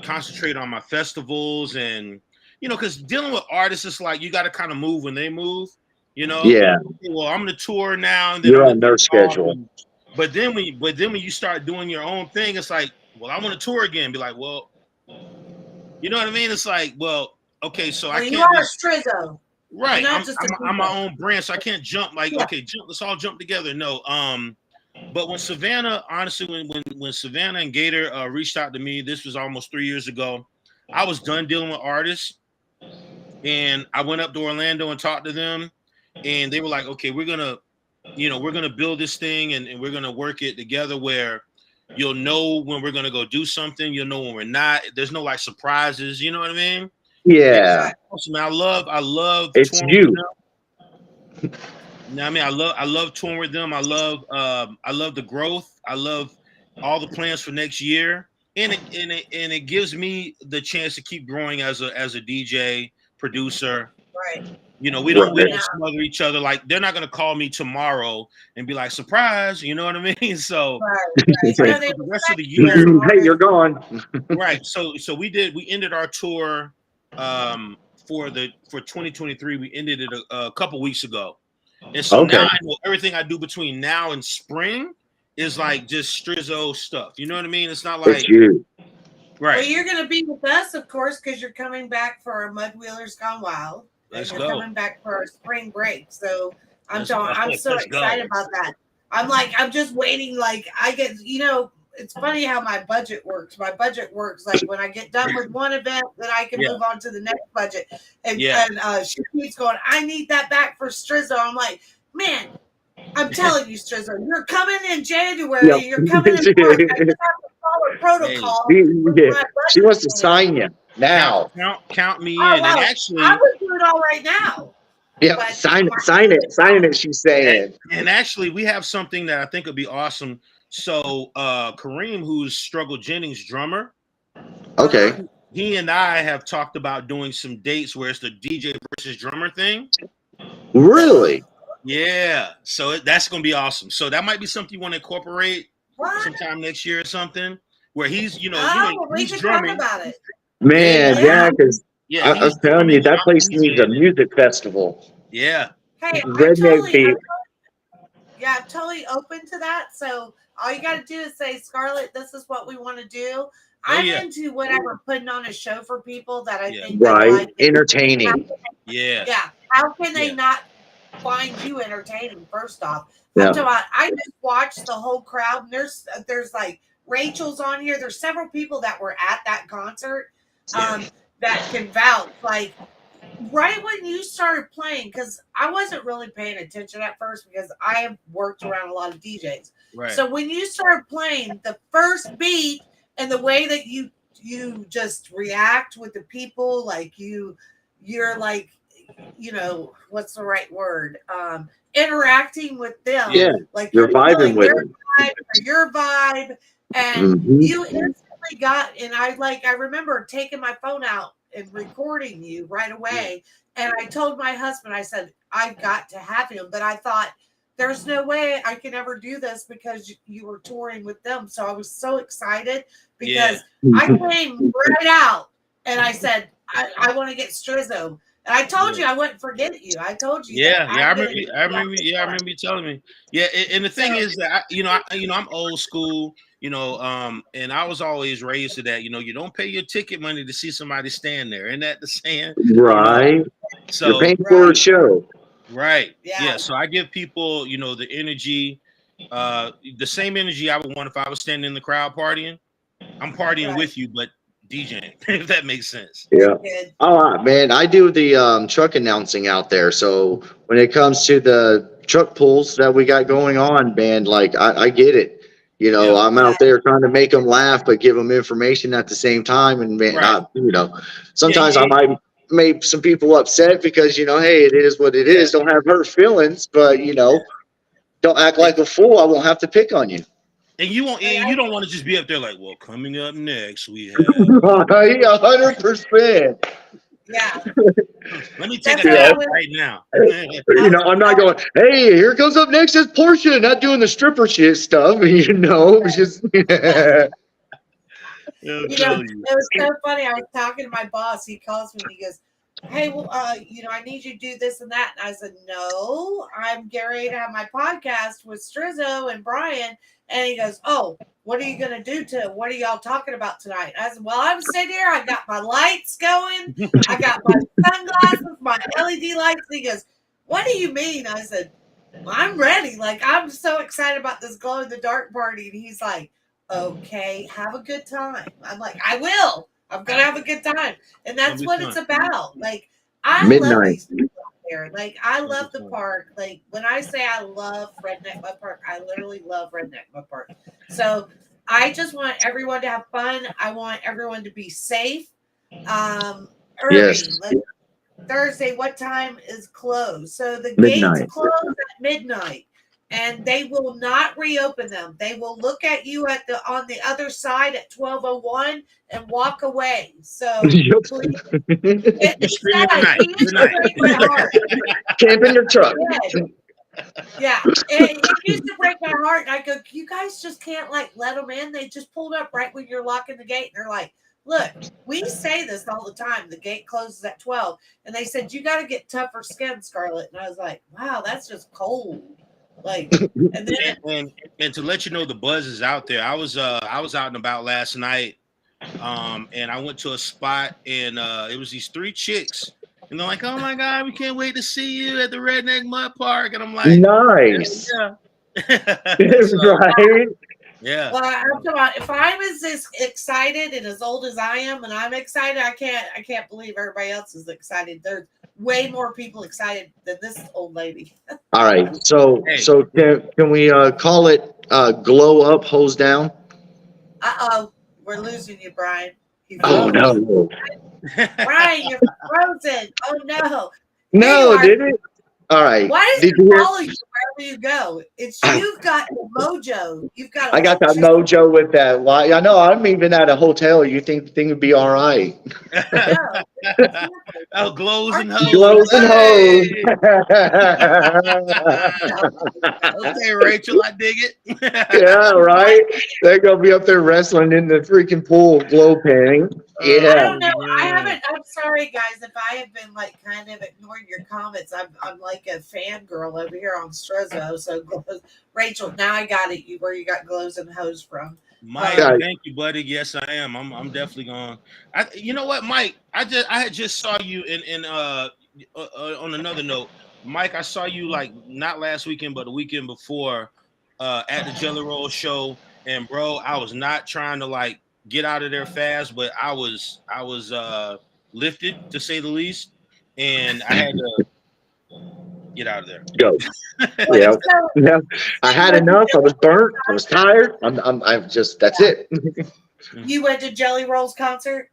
concentrate on my festivals, and because dealing with artists, it's like you got to kind of move when they move. Yeah. Well, I'm gonna tour now, and then you're on their schedule. But then when you start doing your own thing, it's like, well, I want to tour again. Be like, well, you know what I mean? It's like, well, okay, so I can't. You are Strizzo, right? I'm my own brand, so I can't jump like, okay, let's all jump together. No, but when Savannah, honestly, when Savannah and Gator reached out to me, this was almost 3 years ago. I was done dealing with artists, and I went up to Orlando and talked to them, and they were like, okay, we're gonna build this thing, and we're gonna work it together where you'll know when we're gonna go do something, you'll know when we're not. There's no like surprises, you know what I mean? Yeah. Awesome. I love it's you. I mean, I love touring with them. I love the growth. I love all the plans for next year, and it gives me the chance to keep growing as a DJ producer. Right. We don't smother each other. Like, they're not gonna call me tomorrow and be like, surprise. You know what I mean? So the rest of the year, hey, you're gone. Right. So we ended our tour for 2023. We ended it a couple weeks ago. And so now I know everything I do between now and spring is like just Strizzo stuff. You know what I mean? It's not like Right. Well, you're going to be with us, of course, because you're coming back for our Mud Wheelers Gone Wild. Let's and you're go. coming back for our spring break. So I'm so Let's excited about that. I'm just waiting. Like I get, it's funny how my budget works. My budget works like when I get done with one event, then I can move on to the next budget. And she keeps going, I need that back for Strizzo. I'm like, man, I'm telling you, Strizzo, you're coming in January. Yep. You're coming in March. I just have to follow protocol. She wants to sign you now. Count me in. And actually, I would do it all right now. Yeah, sign it. She's saying. And actually, we have something that I think would be awesome. So, Kareem, who's Struggle Jennings' drummer, okay, he and I have talked about doing some dates where it's the DJ versus drummer thing. Really? Yeah. So that's going to be awesome. So that might be something you want to incorporate sometime next year or something, where he's, he's drumming. Talk about it. Man, because I'm telling you, that place needs a music festival. Yeah. Hey, I'm totally open to that. So all you got to do is say, Scarlett, this is what we want to do. I'm into whatever, putting on a show for people that I think like entertaining. Yeah. How can they not find you entertaining? First off, I'm talking about, I just watched the whole crowd. And there's like Rachel's on here. There's several people that were at that concert that can vouch. Like right when you started playing, because I wasn't really paying attention at first because I have worked around a lot of DJs. Right. So when you started playing, the first beat and the way that you just react with the people, like you're like, what's the right word? Interacting with them. Yeah. Like you're vibing with them. Your vibe. And you instantly got, and I remember taking my phone out and recording you right away. And I told my husband, I said, I've got to have him. But I thought, there's no way I can ever do this because you were touring with them. So I was so excited because I came right out and I said, I want to get Strizzo. And I told you I wouldn't forget you. I told you. I remember you telling me. Yeah, and the thing is that I'm old school, and I was always raised to that. You don't pay your ticket money to see somebody stand there. Isn't that the saying? Right. So you're paying for a show. Right. Yeah. So I give people, the energy, the same energy I would want if I was standing in the crowd partying. I'm partying with you, but DJing, if that makes sense. Yeah. All right, man. I do the truck announcing out there. So when it comes to the truck pulls that we got going on, man, like I get it. I'm out there trying to make them laugh, but give them information at the same time. And man, sometimes I might make some people upset because, hey, it is what it is. Don't have hurt feelings, but, don't act like a fool. I won't have to pick on you. And you won't. And you don't want to just be up there like, well, coming up next we have 100%. Yeah. Let me take a nap right now. I'm not going, hey, here comes up next is Portia, not doing the stripper shit stuff. It's just it was so funny. I was talking to my boss. He calls me and he goes, hey, well, I need you to do this and that. And I said, no, I'm getting ready to have my podcast with Strizzo and Brian. And he goes, oh, what are you going to do what are y'all talking about tonight? I said, well, I'm sitting here. I got my lights going. I got my sunglasses, my LED lights. And he goes, what do you mean? I said, I'm ready. Like, I'm so excited about this glow in the dark party. And he's like, okay, have a good time. I'm like, I will. I'm going to have a good time. And that's what it's about. Like, I love these people out there. Like, I love the park. Like, when I say I love Redneck Mud Park, I literally love Redneck Mud Park. So I just want everyone to have fun. I want everyone to be safe. Thursday, what time is closed? So the gates close at midnight. And they will not reopen them. They will look at you on the other side at 12:01 and walk away. So please, camp in your truck. Yeah, it used to break my heart. And I go, you guys just can't let them in. They just pulled up right when you're locking the gate. And they're like, look, we say this all the time. The gate closes at 12. And they said, you got to get tougher skin, Scarlett. And I was like, wow, that's just cold. Like, and to let you know the buzz is out there. I was out and about last night, And I went to a spot, and it was these 3 chicks, and they're like, "Oh my God, we can't wait to see you at the Redneck Mud Park," and I'm like, Nice. "Yeah." So Right? yeah. Well, I'm talking about if I was as excited and as old as I am, and I'm excited, I can't believe everybody else is excited. There's way more people excited than this old lady. All right. So Hey. so can we call it glow up, hose down? Uh-oh, we're losing you, Brian. He Oh froze. no. Brian, you're frozen. Oh no. There you No, are. did it? All right. Why does Did it you hear? follow you wherever you go? It's you've got the mojo. You've got I got that electricity. mojo with that. Why? I know. I'm even at a hotel. You think the thing would be all right? I know. Oh, glows and Glows hoes. and hoes. Hey. Okay, Rachel, I dig it. Yeah, right. They're gonna be up there wrestling in the freaking pool, glow painting. I Yeah. don't know. I Man. haven't. I'm sorry, guys, if I have been like kind of ignoring your comments. I'm like a fangirl over here on Strizzo. So Rachel, now I got it. Where you got glows and hose from? Mike, Yeah. thank you, buddy. Yes, I am. I'm definitely going. You know what, Mike? I had just saw you on another note, Mike. I saw you like not last weekend, but the weekend before, at the Jelly Roll show. And bro, I was not trying to like get out of there fast, but I was lifted to say the least, and I had to get out of there. Go. Yeah. Yeah. I had enough. I was burnt. I was tired. I'm just. That's it. You went to Jelly Roll's concert?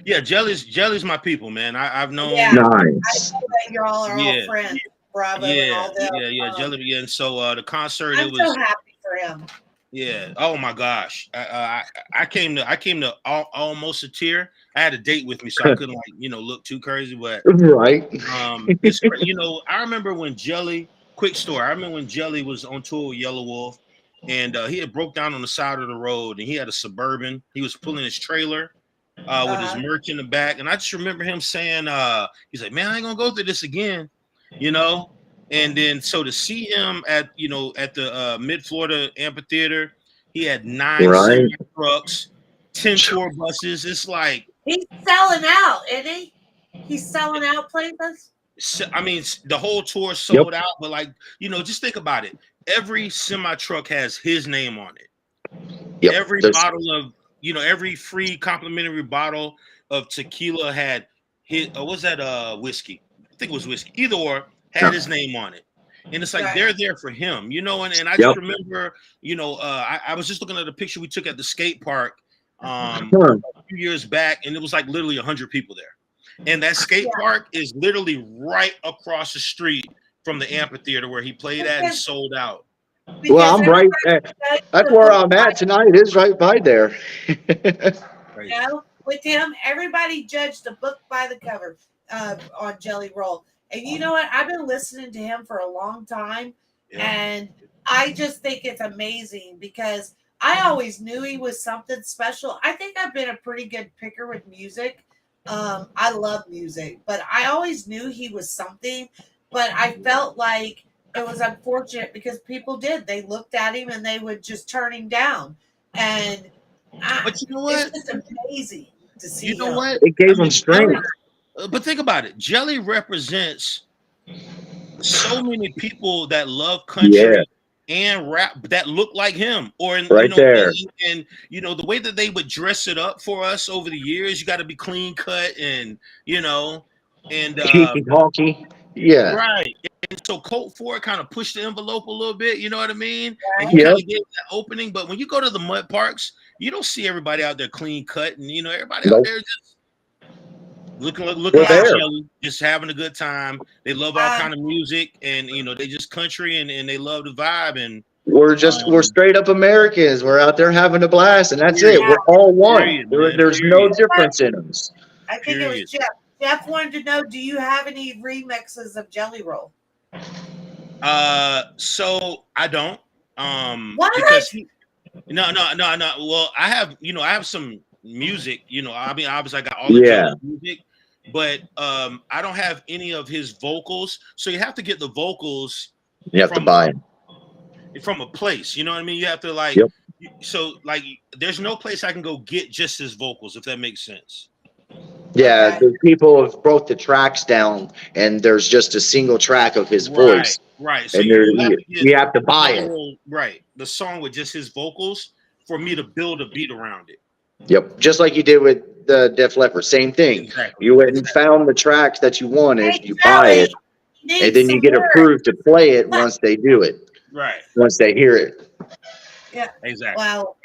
Yeah, Jelly's my people, man. I've known. Yeah. Nice. I know that you all are all Yeah. friends. Bravo and all them. Yeah. Jelly, yeah. And so the concert, I'm it was, so happy for him. yeah. Oh my gosh, I came to almost a tear. I had a date with me, so I couldn't like look too crazy. But Right. I remember when Jelly. Quick story. I remember when Jelly was on tour with Yellow Wolf, and he had broke down on the side of the road, and he had a Suburban. He was pulling his trailer. With his merch in the back. And I just remember him saying, he's like, man, I ain't gonna go through this again, And then so to see him at the Mid Florida Amphitheater, he had 9 Right. trucks, 10 tour buses. It's like he's selling out, isn't he? He's selling out places. I mean, the whole tour sold out, but like, just think about it. Every semi truck has his name on it. Yep. Every bottle of every free complimentary bottle of tequila had his, or was that whiskey? I think it was whiskey. Either or had his name on it. And it's like they're there for him, and I just remember, I was just looking at a picture we took at the skate park a few years back, and it was like literally 100 people there. And that skate park is literally right across the street from the amphitheater where he played at and sold out. Well, I'm right. That's where I'm at tonight. Is right by there. With him, everybody judged the book by the cover on Jelly Roll. And you know what? I've been listening to him for a long time, and I just think it's amazing because I always knew he was something special. I think I've been a pretty good picker with music. I love music, but I always knew he was something. But I felt like it was unfortunate because people did. They looked at him and they would just turn him down. And but you know what? It's just amazing to see. You know what? It gave him strength. But think about it. Jelly represents so many people that love country and rap that look like him, or there. And the way that they would dress it up for us over the years. You got to be clean cut, and honky. Yeah. Right. And so Colt Ford kind of pushed the envelope a little bit, you know what I mean? And he kind of gave that opening. But when you go to the mud parks, you don't see everybody out there clean cut, and everybody out there just looking like jelly, just having a good time. They love all kind of music, and they just country, and they love the vibe. And we're straight up Americans. We're out there having a blast, and that's it. We're all one. There's no difference in us. I think it was Jeff. Jeff wanted to know, do you have any remixes of Jelly Roll? So I don't. What? Because no. Well, I have some music. I mean, obviously I got all the music, but I don't have any of his vocals. So you have to get the vocals. You have to buy them from a place. You know what I mean? You have to So like, there's no place I can go get just his vocals, if that makes sense. Yeah, the people have broke the tracks down, and there's just a single track of his voice. Right. So And you have to get you have to buy it. The song with just his vocals for me to build a beat around it. Yep, just like you did with the Def Leppard, same thing. Exactly. You went and found the tracks that you wanted, Hey, you buy it, and then you get approved to play it once they do it. Right. Once they hear it. Yeah. Exactly. Well,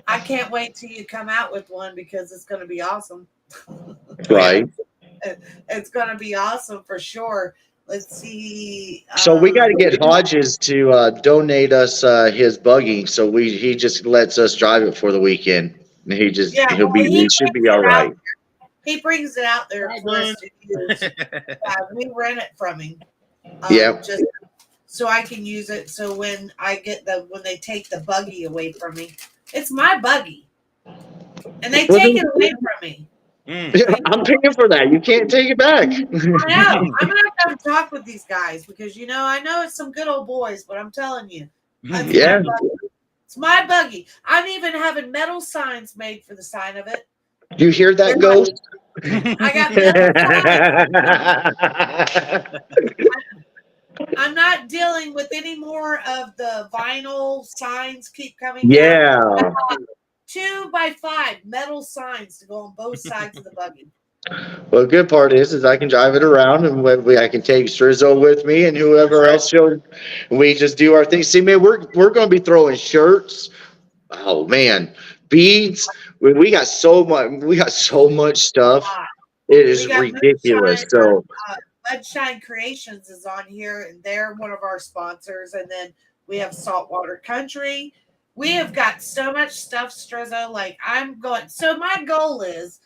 I can't wait till you come out with one because it's going to be awesome. Right. It's going to be awesome for sure. Let's see. So we got to get Hodges to donate us his buggy, so he just lets us drive it for the weekend. He should be all right. He brings it out there for us to use. We rent it from him. Just so I can use it. So when they take the buggy away from me, it's my buggy, and they take it away from me. I'm paying for that. You can't take it back. I know. I'm gonna have to talk with these guys because I know it's some good old boys, but I'm telling you, it's my buggy. I'm even having metal signs made for the sign of it. Do you hear that, Ghost? I got metal signs. I'm not dealing with any more of the vinyl signs keep coming down. 2x5 metal signs to go on both sides of the buggy. Well, the good part is I can drive it around, and I can take Strizzo with me and whoever else shows. We just do our thing. See, man, we're going to be throwing shirts. Oh man, beads. We got so much. We got so much stuff. It is ridiculous. Mudshine Creations is on here, and they're one of our sponsors. And then we have Saltwater Country. We have got so much stuff, Strizzo. Like so my goal is,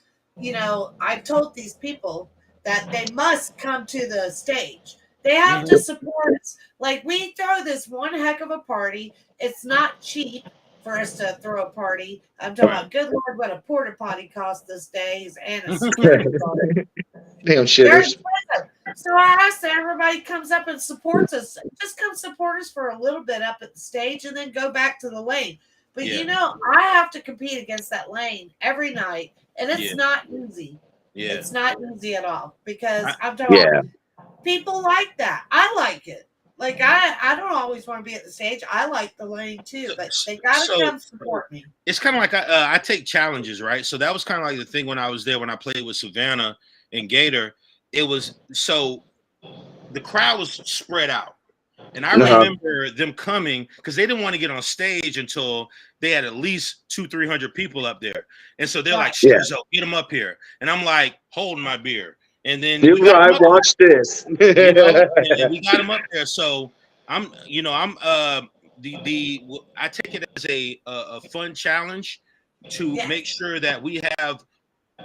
I've told these people that they must come to the stage. They have to support us. Like, we throw this one heck of a party. It's not cheap for us to throw a party. I'm talking about, good Lord, what a porta potty cost these days and a security guard. Damn shitters. So I asked that everybody comes up and supports us. Just come support us for a little bit up at the stage and then go back to the lane. But I have to compete against that lane every night, and it's not easy. Yeah. It's not easy at all because I'm talking about people like that. I like it. Like, I don't always want to be at the stage. I like the lane too, but they got to come support me. It's kind of like I take challenges, right? So that was kind of like the thing when I was there, when I played with Savannah and Gator. It was so the crowd was spread out. And I remember them coming because they didn't want to get on stage until they had at least 200-300 people up there. And so they're like, Strizzo, get them up here. And I'm like, holding my beer. And then watch this. And we got them up there. So I take it as a fun challenge to make sure that we have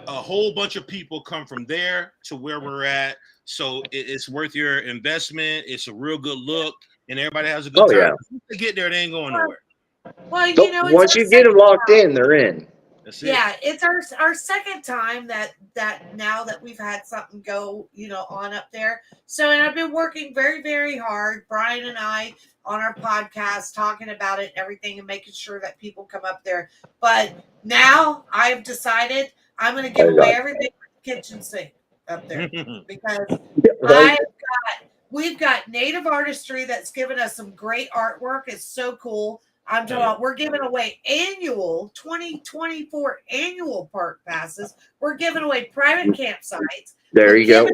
a whole bunch of people come from there to where we're at. So it's worth your investment. It's a real good look, and everybody has a good time. Once they get there, they ain't going nowhere. Well, once you get them locked in, they're in. That's it. Yeah, it's our second time that now that we've had something go, on up there. So, and I've been working very, very hard, Brian and I, on our podcast, talking about it, everything, and making sure that people come up there. But now I've decided I'm going to give away everything with the kitchen sink up there because we've got Native Artistry that's given us some great artwork. It's so cool. I'm talking about, we're giving away 2024 annual park passes. We're giving away private campsites. There you go.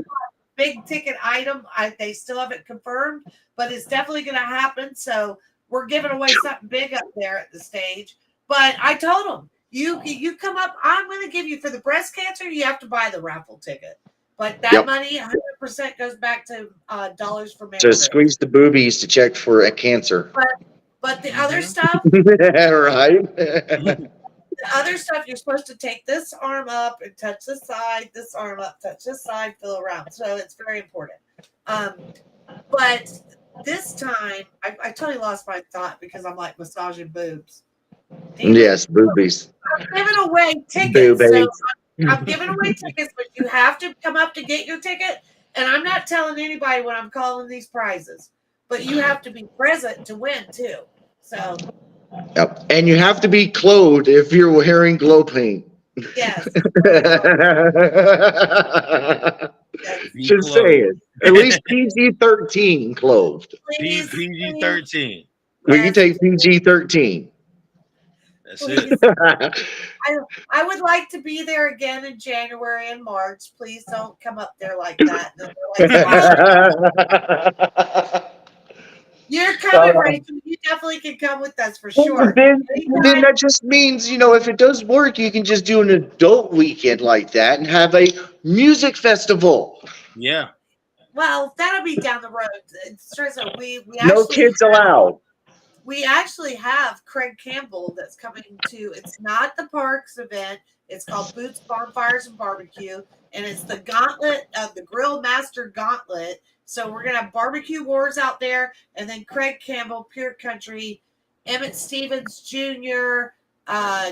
Big ticket item. They still haven't confirmed, but it's definitely going to happen. So we're giving away something big up there at the stage. But I told them, you come up, I'm going to give you, for the breast cancer, you have to buy the raffle ticket. But that money, 100% goes back to Dollars for Mammoth. To squeeze the boobies to check for a cancer. But the other stuff, right? The other stuff, you're supposed to take this arm up and touch this side, this arm up, touch this side, feel around. So it's very important. But this time, I totally lost my thought because I'm like massaging boobs. Yes, boobies. I'm giving away tickets. So I'm giving away tickets, but you have to come up to get your ticket. And I'm not telling anybody when I'm calling these prizes. But you have to be present to win, too. So Yep. And you have to be clothed if you're wearing glow paint. Yes. Just saying. At least PG-13 clothed. Please, PG-13. We can take PG-13. That's it. I would like to be there again in January and March. Please don't come up there like that. You're coming, Rachel. You definitely can come with us for sure. Then that just means, if it does work, you can just do an adult weekend like that and have a music festival. Yeah. Well, that'll be down the road. Strizzo, we no kids allowed. We actually have Craig Campbell that's coming to. It's not the Parks event. It's called Boots, Bonfires, and Barbecue, and it's the Gauntlet of the Grill Master Gauntlet. So we're gonna have barbecue wars out there, and then Craig Campbell, Pure Country, Emmett Stevens Jr.,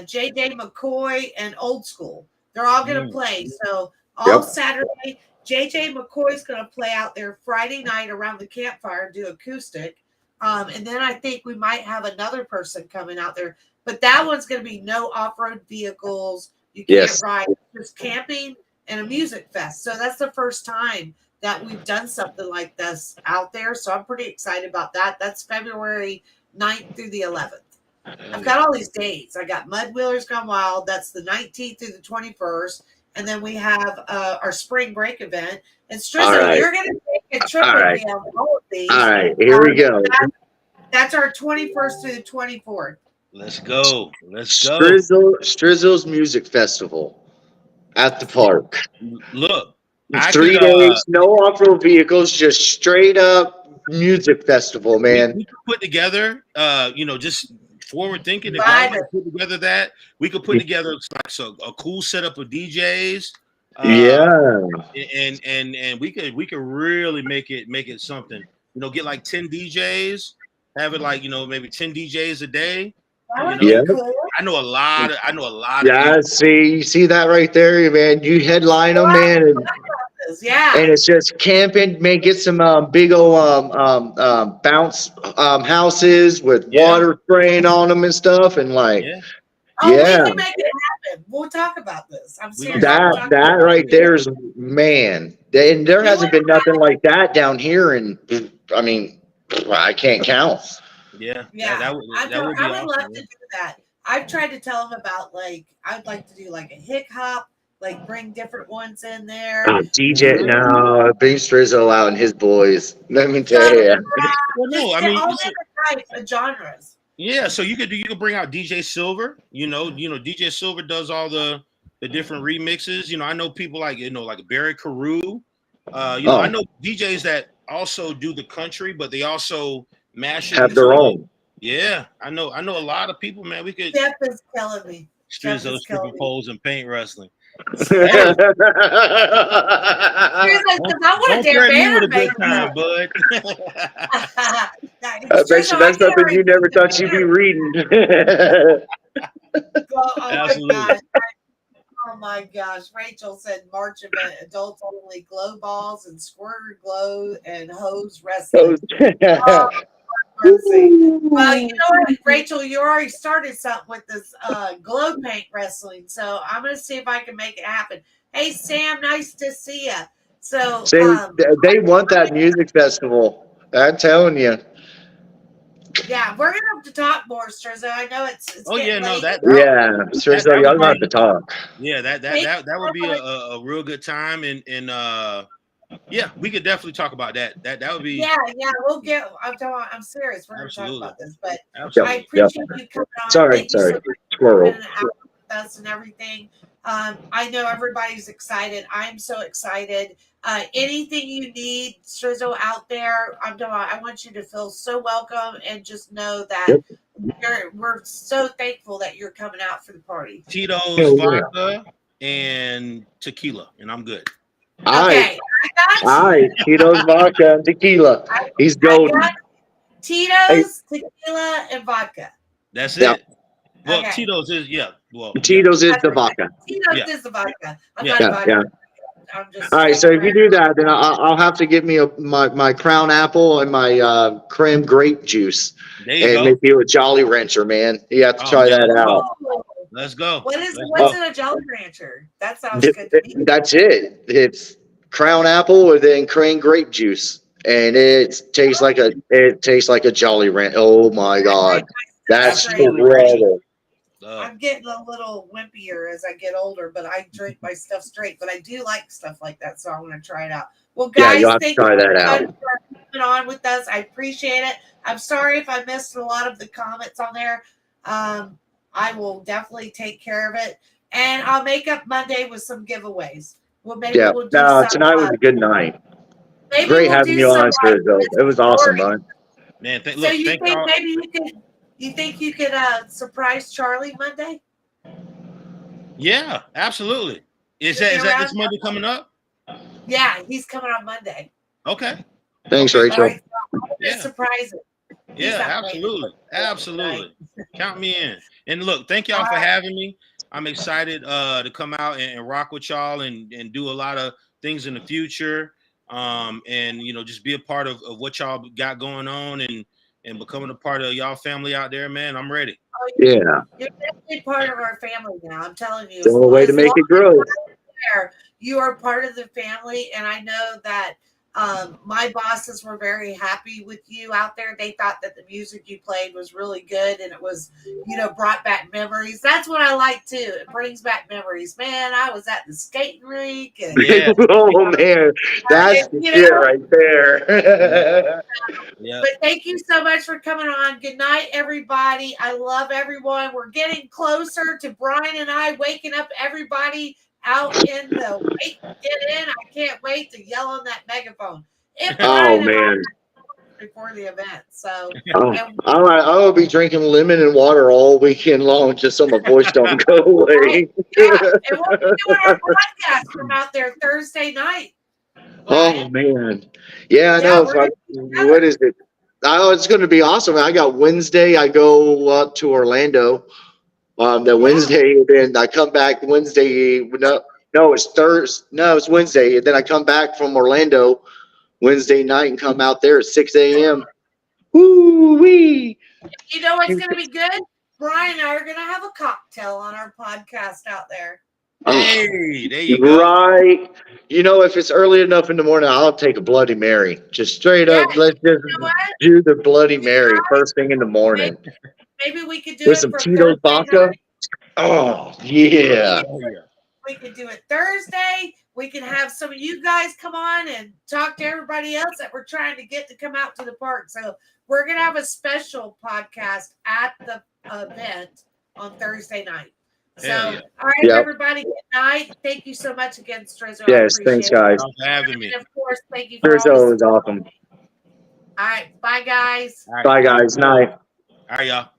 J.J. McCoy, and Old School. They're all gonna play. So all Saturday, J.J. McCoy's gonna play out there Friday night around the campfire and do acoustic. And then I think we might have another person coming out there, but that one's going to be no off-road vehicles. You can't ride, just camping and a music fest. So that's the first time that we've done something like this out there. So I'm pretty excited about that. That's February 9th through the 11th. I've got all these dates. I got Mud Wheelers Gone Wild. That's the 19th through the 21st. And then we have our spring break event. And Strizzo, you're going to take a trip with me on all of these. All right, here we go. That's our 21st through the 24th. Let's go. Strizzo's Music Festival at the park. Look. 3 days, no off-road vehicles, just straight up music festival, man. We could put together, just forward thinking. If y'all want to put together that, we could put together a cool setup of DJs. And we could really make it something. Get like 10 DJs, have it like maybe 10 DJs a day. Cool. I know a lot. Yeah, you see that right there, man. You headline them, man, and it's just camping. Man, get some big old bounce houses with water spraying on them and stuff, and like. We can make it happen. We'll talk about this. I'm serious. That right there is, man. And there hasn't been nothing like that down here, and I mean, I can't count. Yeah. I would awesome, love to do that. I've tried to tell them about I'd like to do like a hip hop, bring different ones in there. DJ, no, bring Strizzo out and his boys. Let me tell you. Well, no, I mean all different types of genres. Yeah, so you could bring out DJ Silver. DJ Silver does all the different remixes. I know people like Barry Carew. I know DJs that also do the country, but they also have their own. Yeah, I know a lot of people, man. We could. Jeff is killing me. Strizzo stripping poles and paint wrestling. I want to dare me with a good time, bud. I bet you that's something you never thought you'd be reading. Oh my gosh. Rachel said March event, adults only, glow balls and squirter glow and hose wrestling. Well, you know what, Rachel, you already started something with this glow paint wrestling, so I'm going to see if I can make it happen. Hey, Sam, nice to see you. So they want that music festival. I'm telling you. Yeah, we're gonna have to talk more, Strizzo. I know it's Strizzo, y'all have to talk. Yeah, that would be a real good time, and yeah, we could definitely talk about that. That would be. Yeah, we'll get. I'm serious. We're gonna talk about this, but I appreciate you coming on. Sorry, squirrel. Us and everything. I know everybody's excited. I'm so excited. Anything you need, Strizzo, out there, I want you to feel so welcome and just know that we're so thankful that you're coming out for the party. Tito's vodka and tequila, and I'm good. Okay, all right, Tito's vodka and tequila. He's golden. Tito's, tequila, and vodka. That's it. Well, Tito's is Tito's is the vodka. Tito's is the vodka. Yeah. I'm just. All right, so if you do that, then I'll have to get me my Crown Apple and my creme grape juice, There you and go. make you a Jolly Rancher, man. You have to try man, that out. Let's go. What's in a Jolly Rancher? That sounds good to me. That's it. It's Crown Apple and then creme grape juice, and it tastes like a Jolly Rancher. Oh my God, that's incredible. I'm getting a little wimpier as I get older, but I drink my stuff straight. But I do like stuff like that, so I want to try it out. Well, guys, you'll have to try that out. For coming on with us. I appreciate it. I'm sorry if I missed a lot of the comments on there. I will definitely take care of it, and I'll make up Monday with some giveaways. Well, maybe we'll do some, tonight was a good night. Maybe Great we'll having you on, Strizzo. It was awesome, man. Man, so you think maybe you could? You think you could surprise Charlie Monday? Yeah, absolutely. Is that this Monday coming up? Yeah, he's coming on Monday. Okay. Thanks, Rachel. Right, so surprise him. Yeah, absolutely. Count me in. And look, thank y'all for having me. I'm excited to come out and rock with y'all and do a lot of things in the future. And just be a part of what y'all got going on and becoming a part of y'all family out there, man. I'm ready. Yeah. You're definitely part of our family now. I'm telling you. The only way to make it grow. You are part of the family, and I know that my bosses were very happy with you out there. They thought that the music you played was really good, and it was, brought back memories. That's what I like too. It brings back memories. Man, I was at the skating rink. And, oh man, that's the shit right there. But thank you so much for coming on. Good night, everybody. I love everyone. We're getting closer to Brian and I waking up everybody out in the wait to get in. I can't wait to yell on that megaphone. Oh man! Before the event, so I'll be drinking lemon and water all weekend long just so my voice don't go away. Yeah, and we'll be doing our podcast from out there Thursday night. Oh man, yeah, I know. What is it? Oh, it's going to be awesome. I got Wednesday. I go up to Orlando. Wednesday, and then I come back Wednesday. No, it's Thursday. No, it's Wednesday, and then I come back from Orlando Wednesday night and come out there at 6 a.m. Woo wee! You know what's going to be good? Brian and I are going to have a cocktail on our podcast out there. Hey, there you go. Right. If it's early enough in the morning, I'll take a Bloody Mary. Just straight up, let's just do the Bloody Mary first thing in the morning. Maybe we could do with it some from Tito's vodka. Oh yeah. We could do it Thursday. We can have some of you guys come on and talk to everybody else that we're trying to get to come out to the park. So we're gonna have a special podcast at the event on Thursday night. So, all right, everybody, good night. Thank you so much again, Strizzo. Yes, thanks, guys. Thanks for having me. And of course, thank you for Strizzo is awesome. All right, bye, guys. Bye, guys. Night. All right, y'all.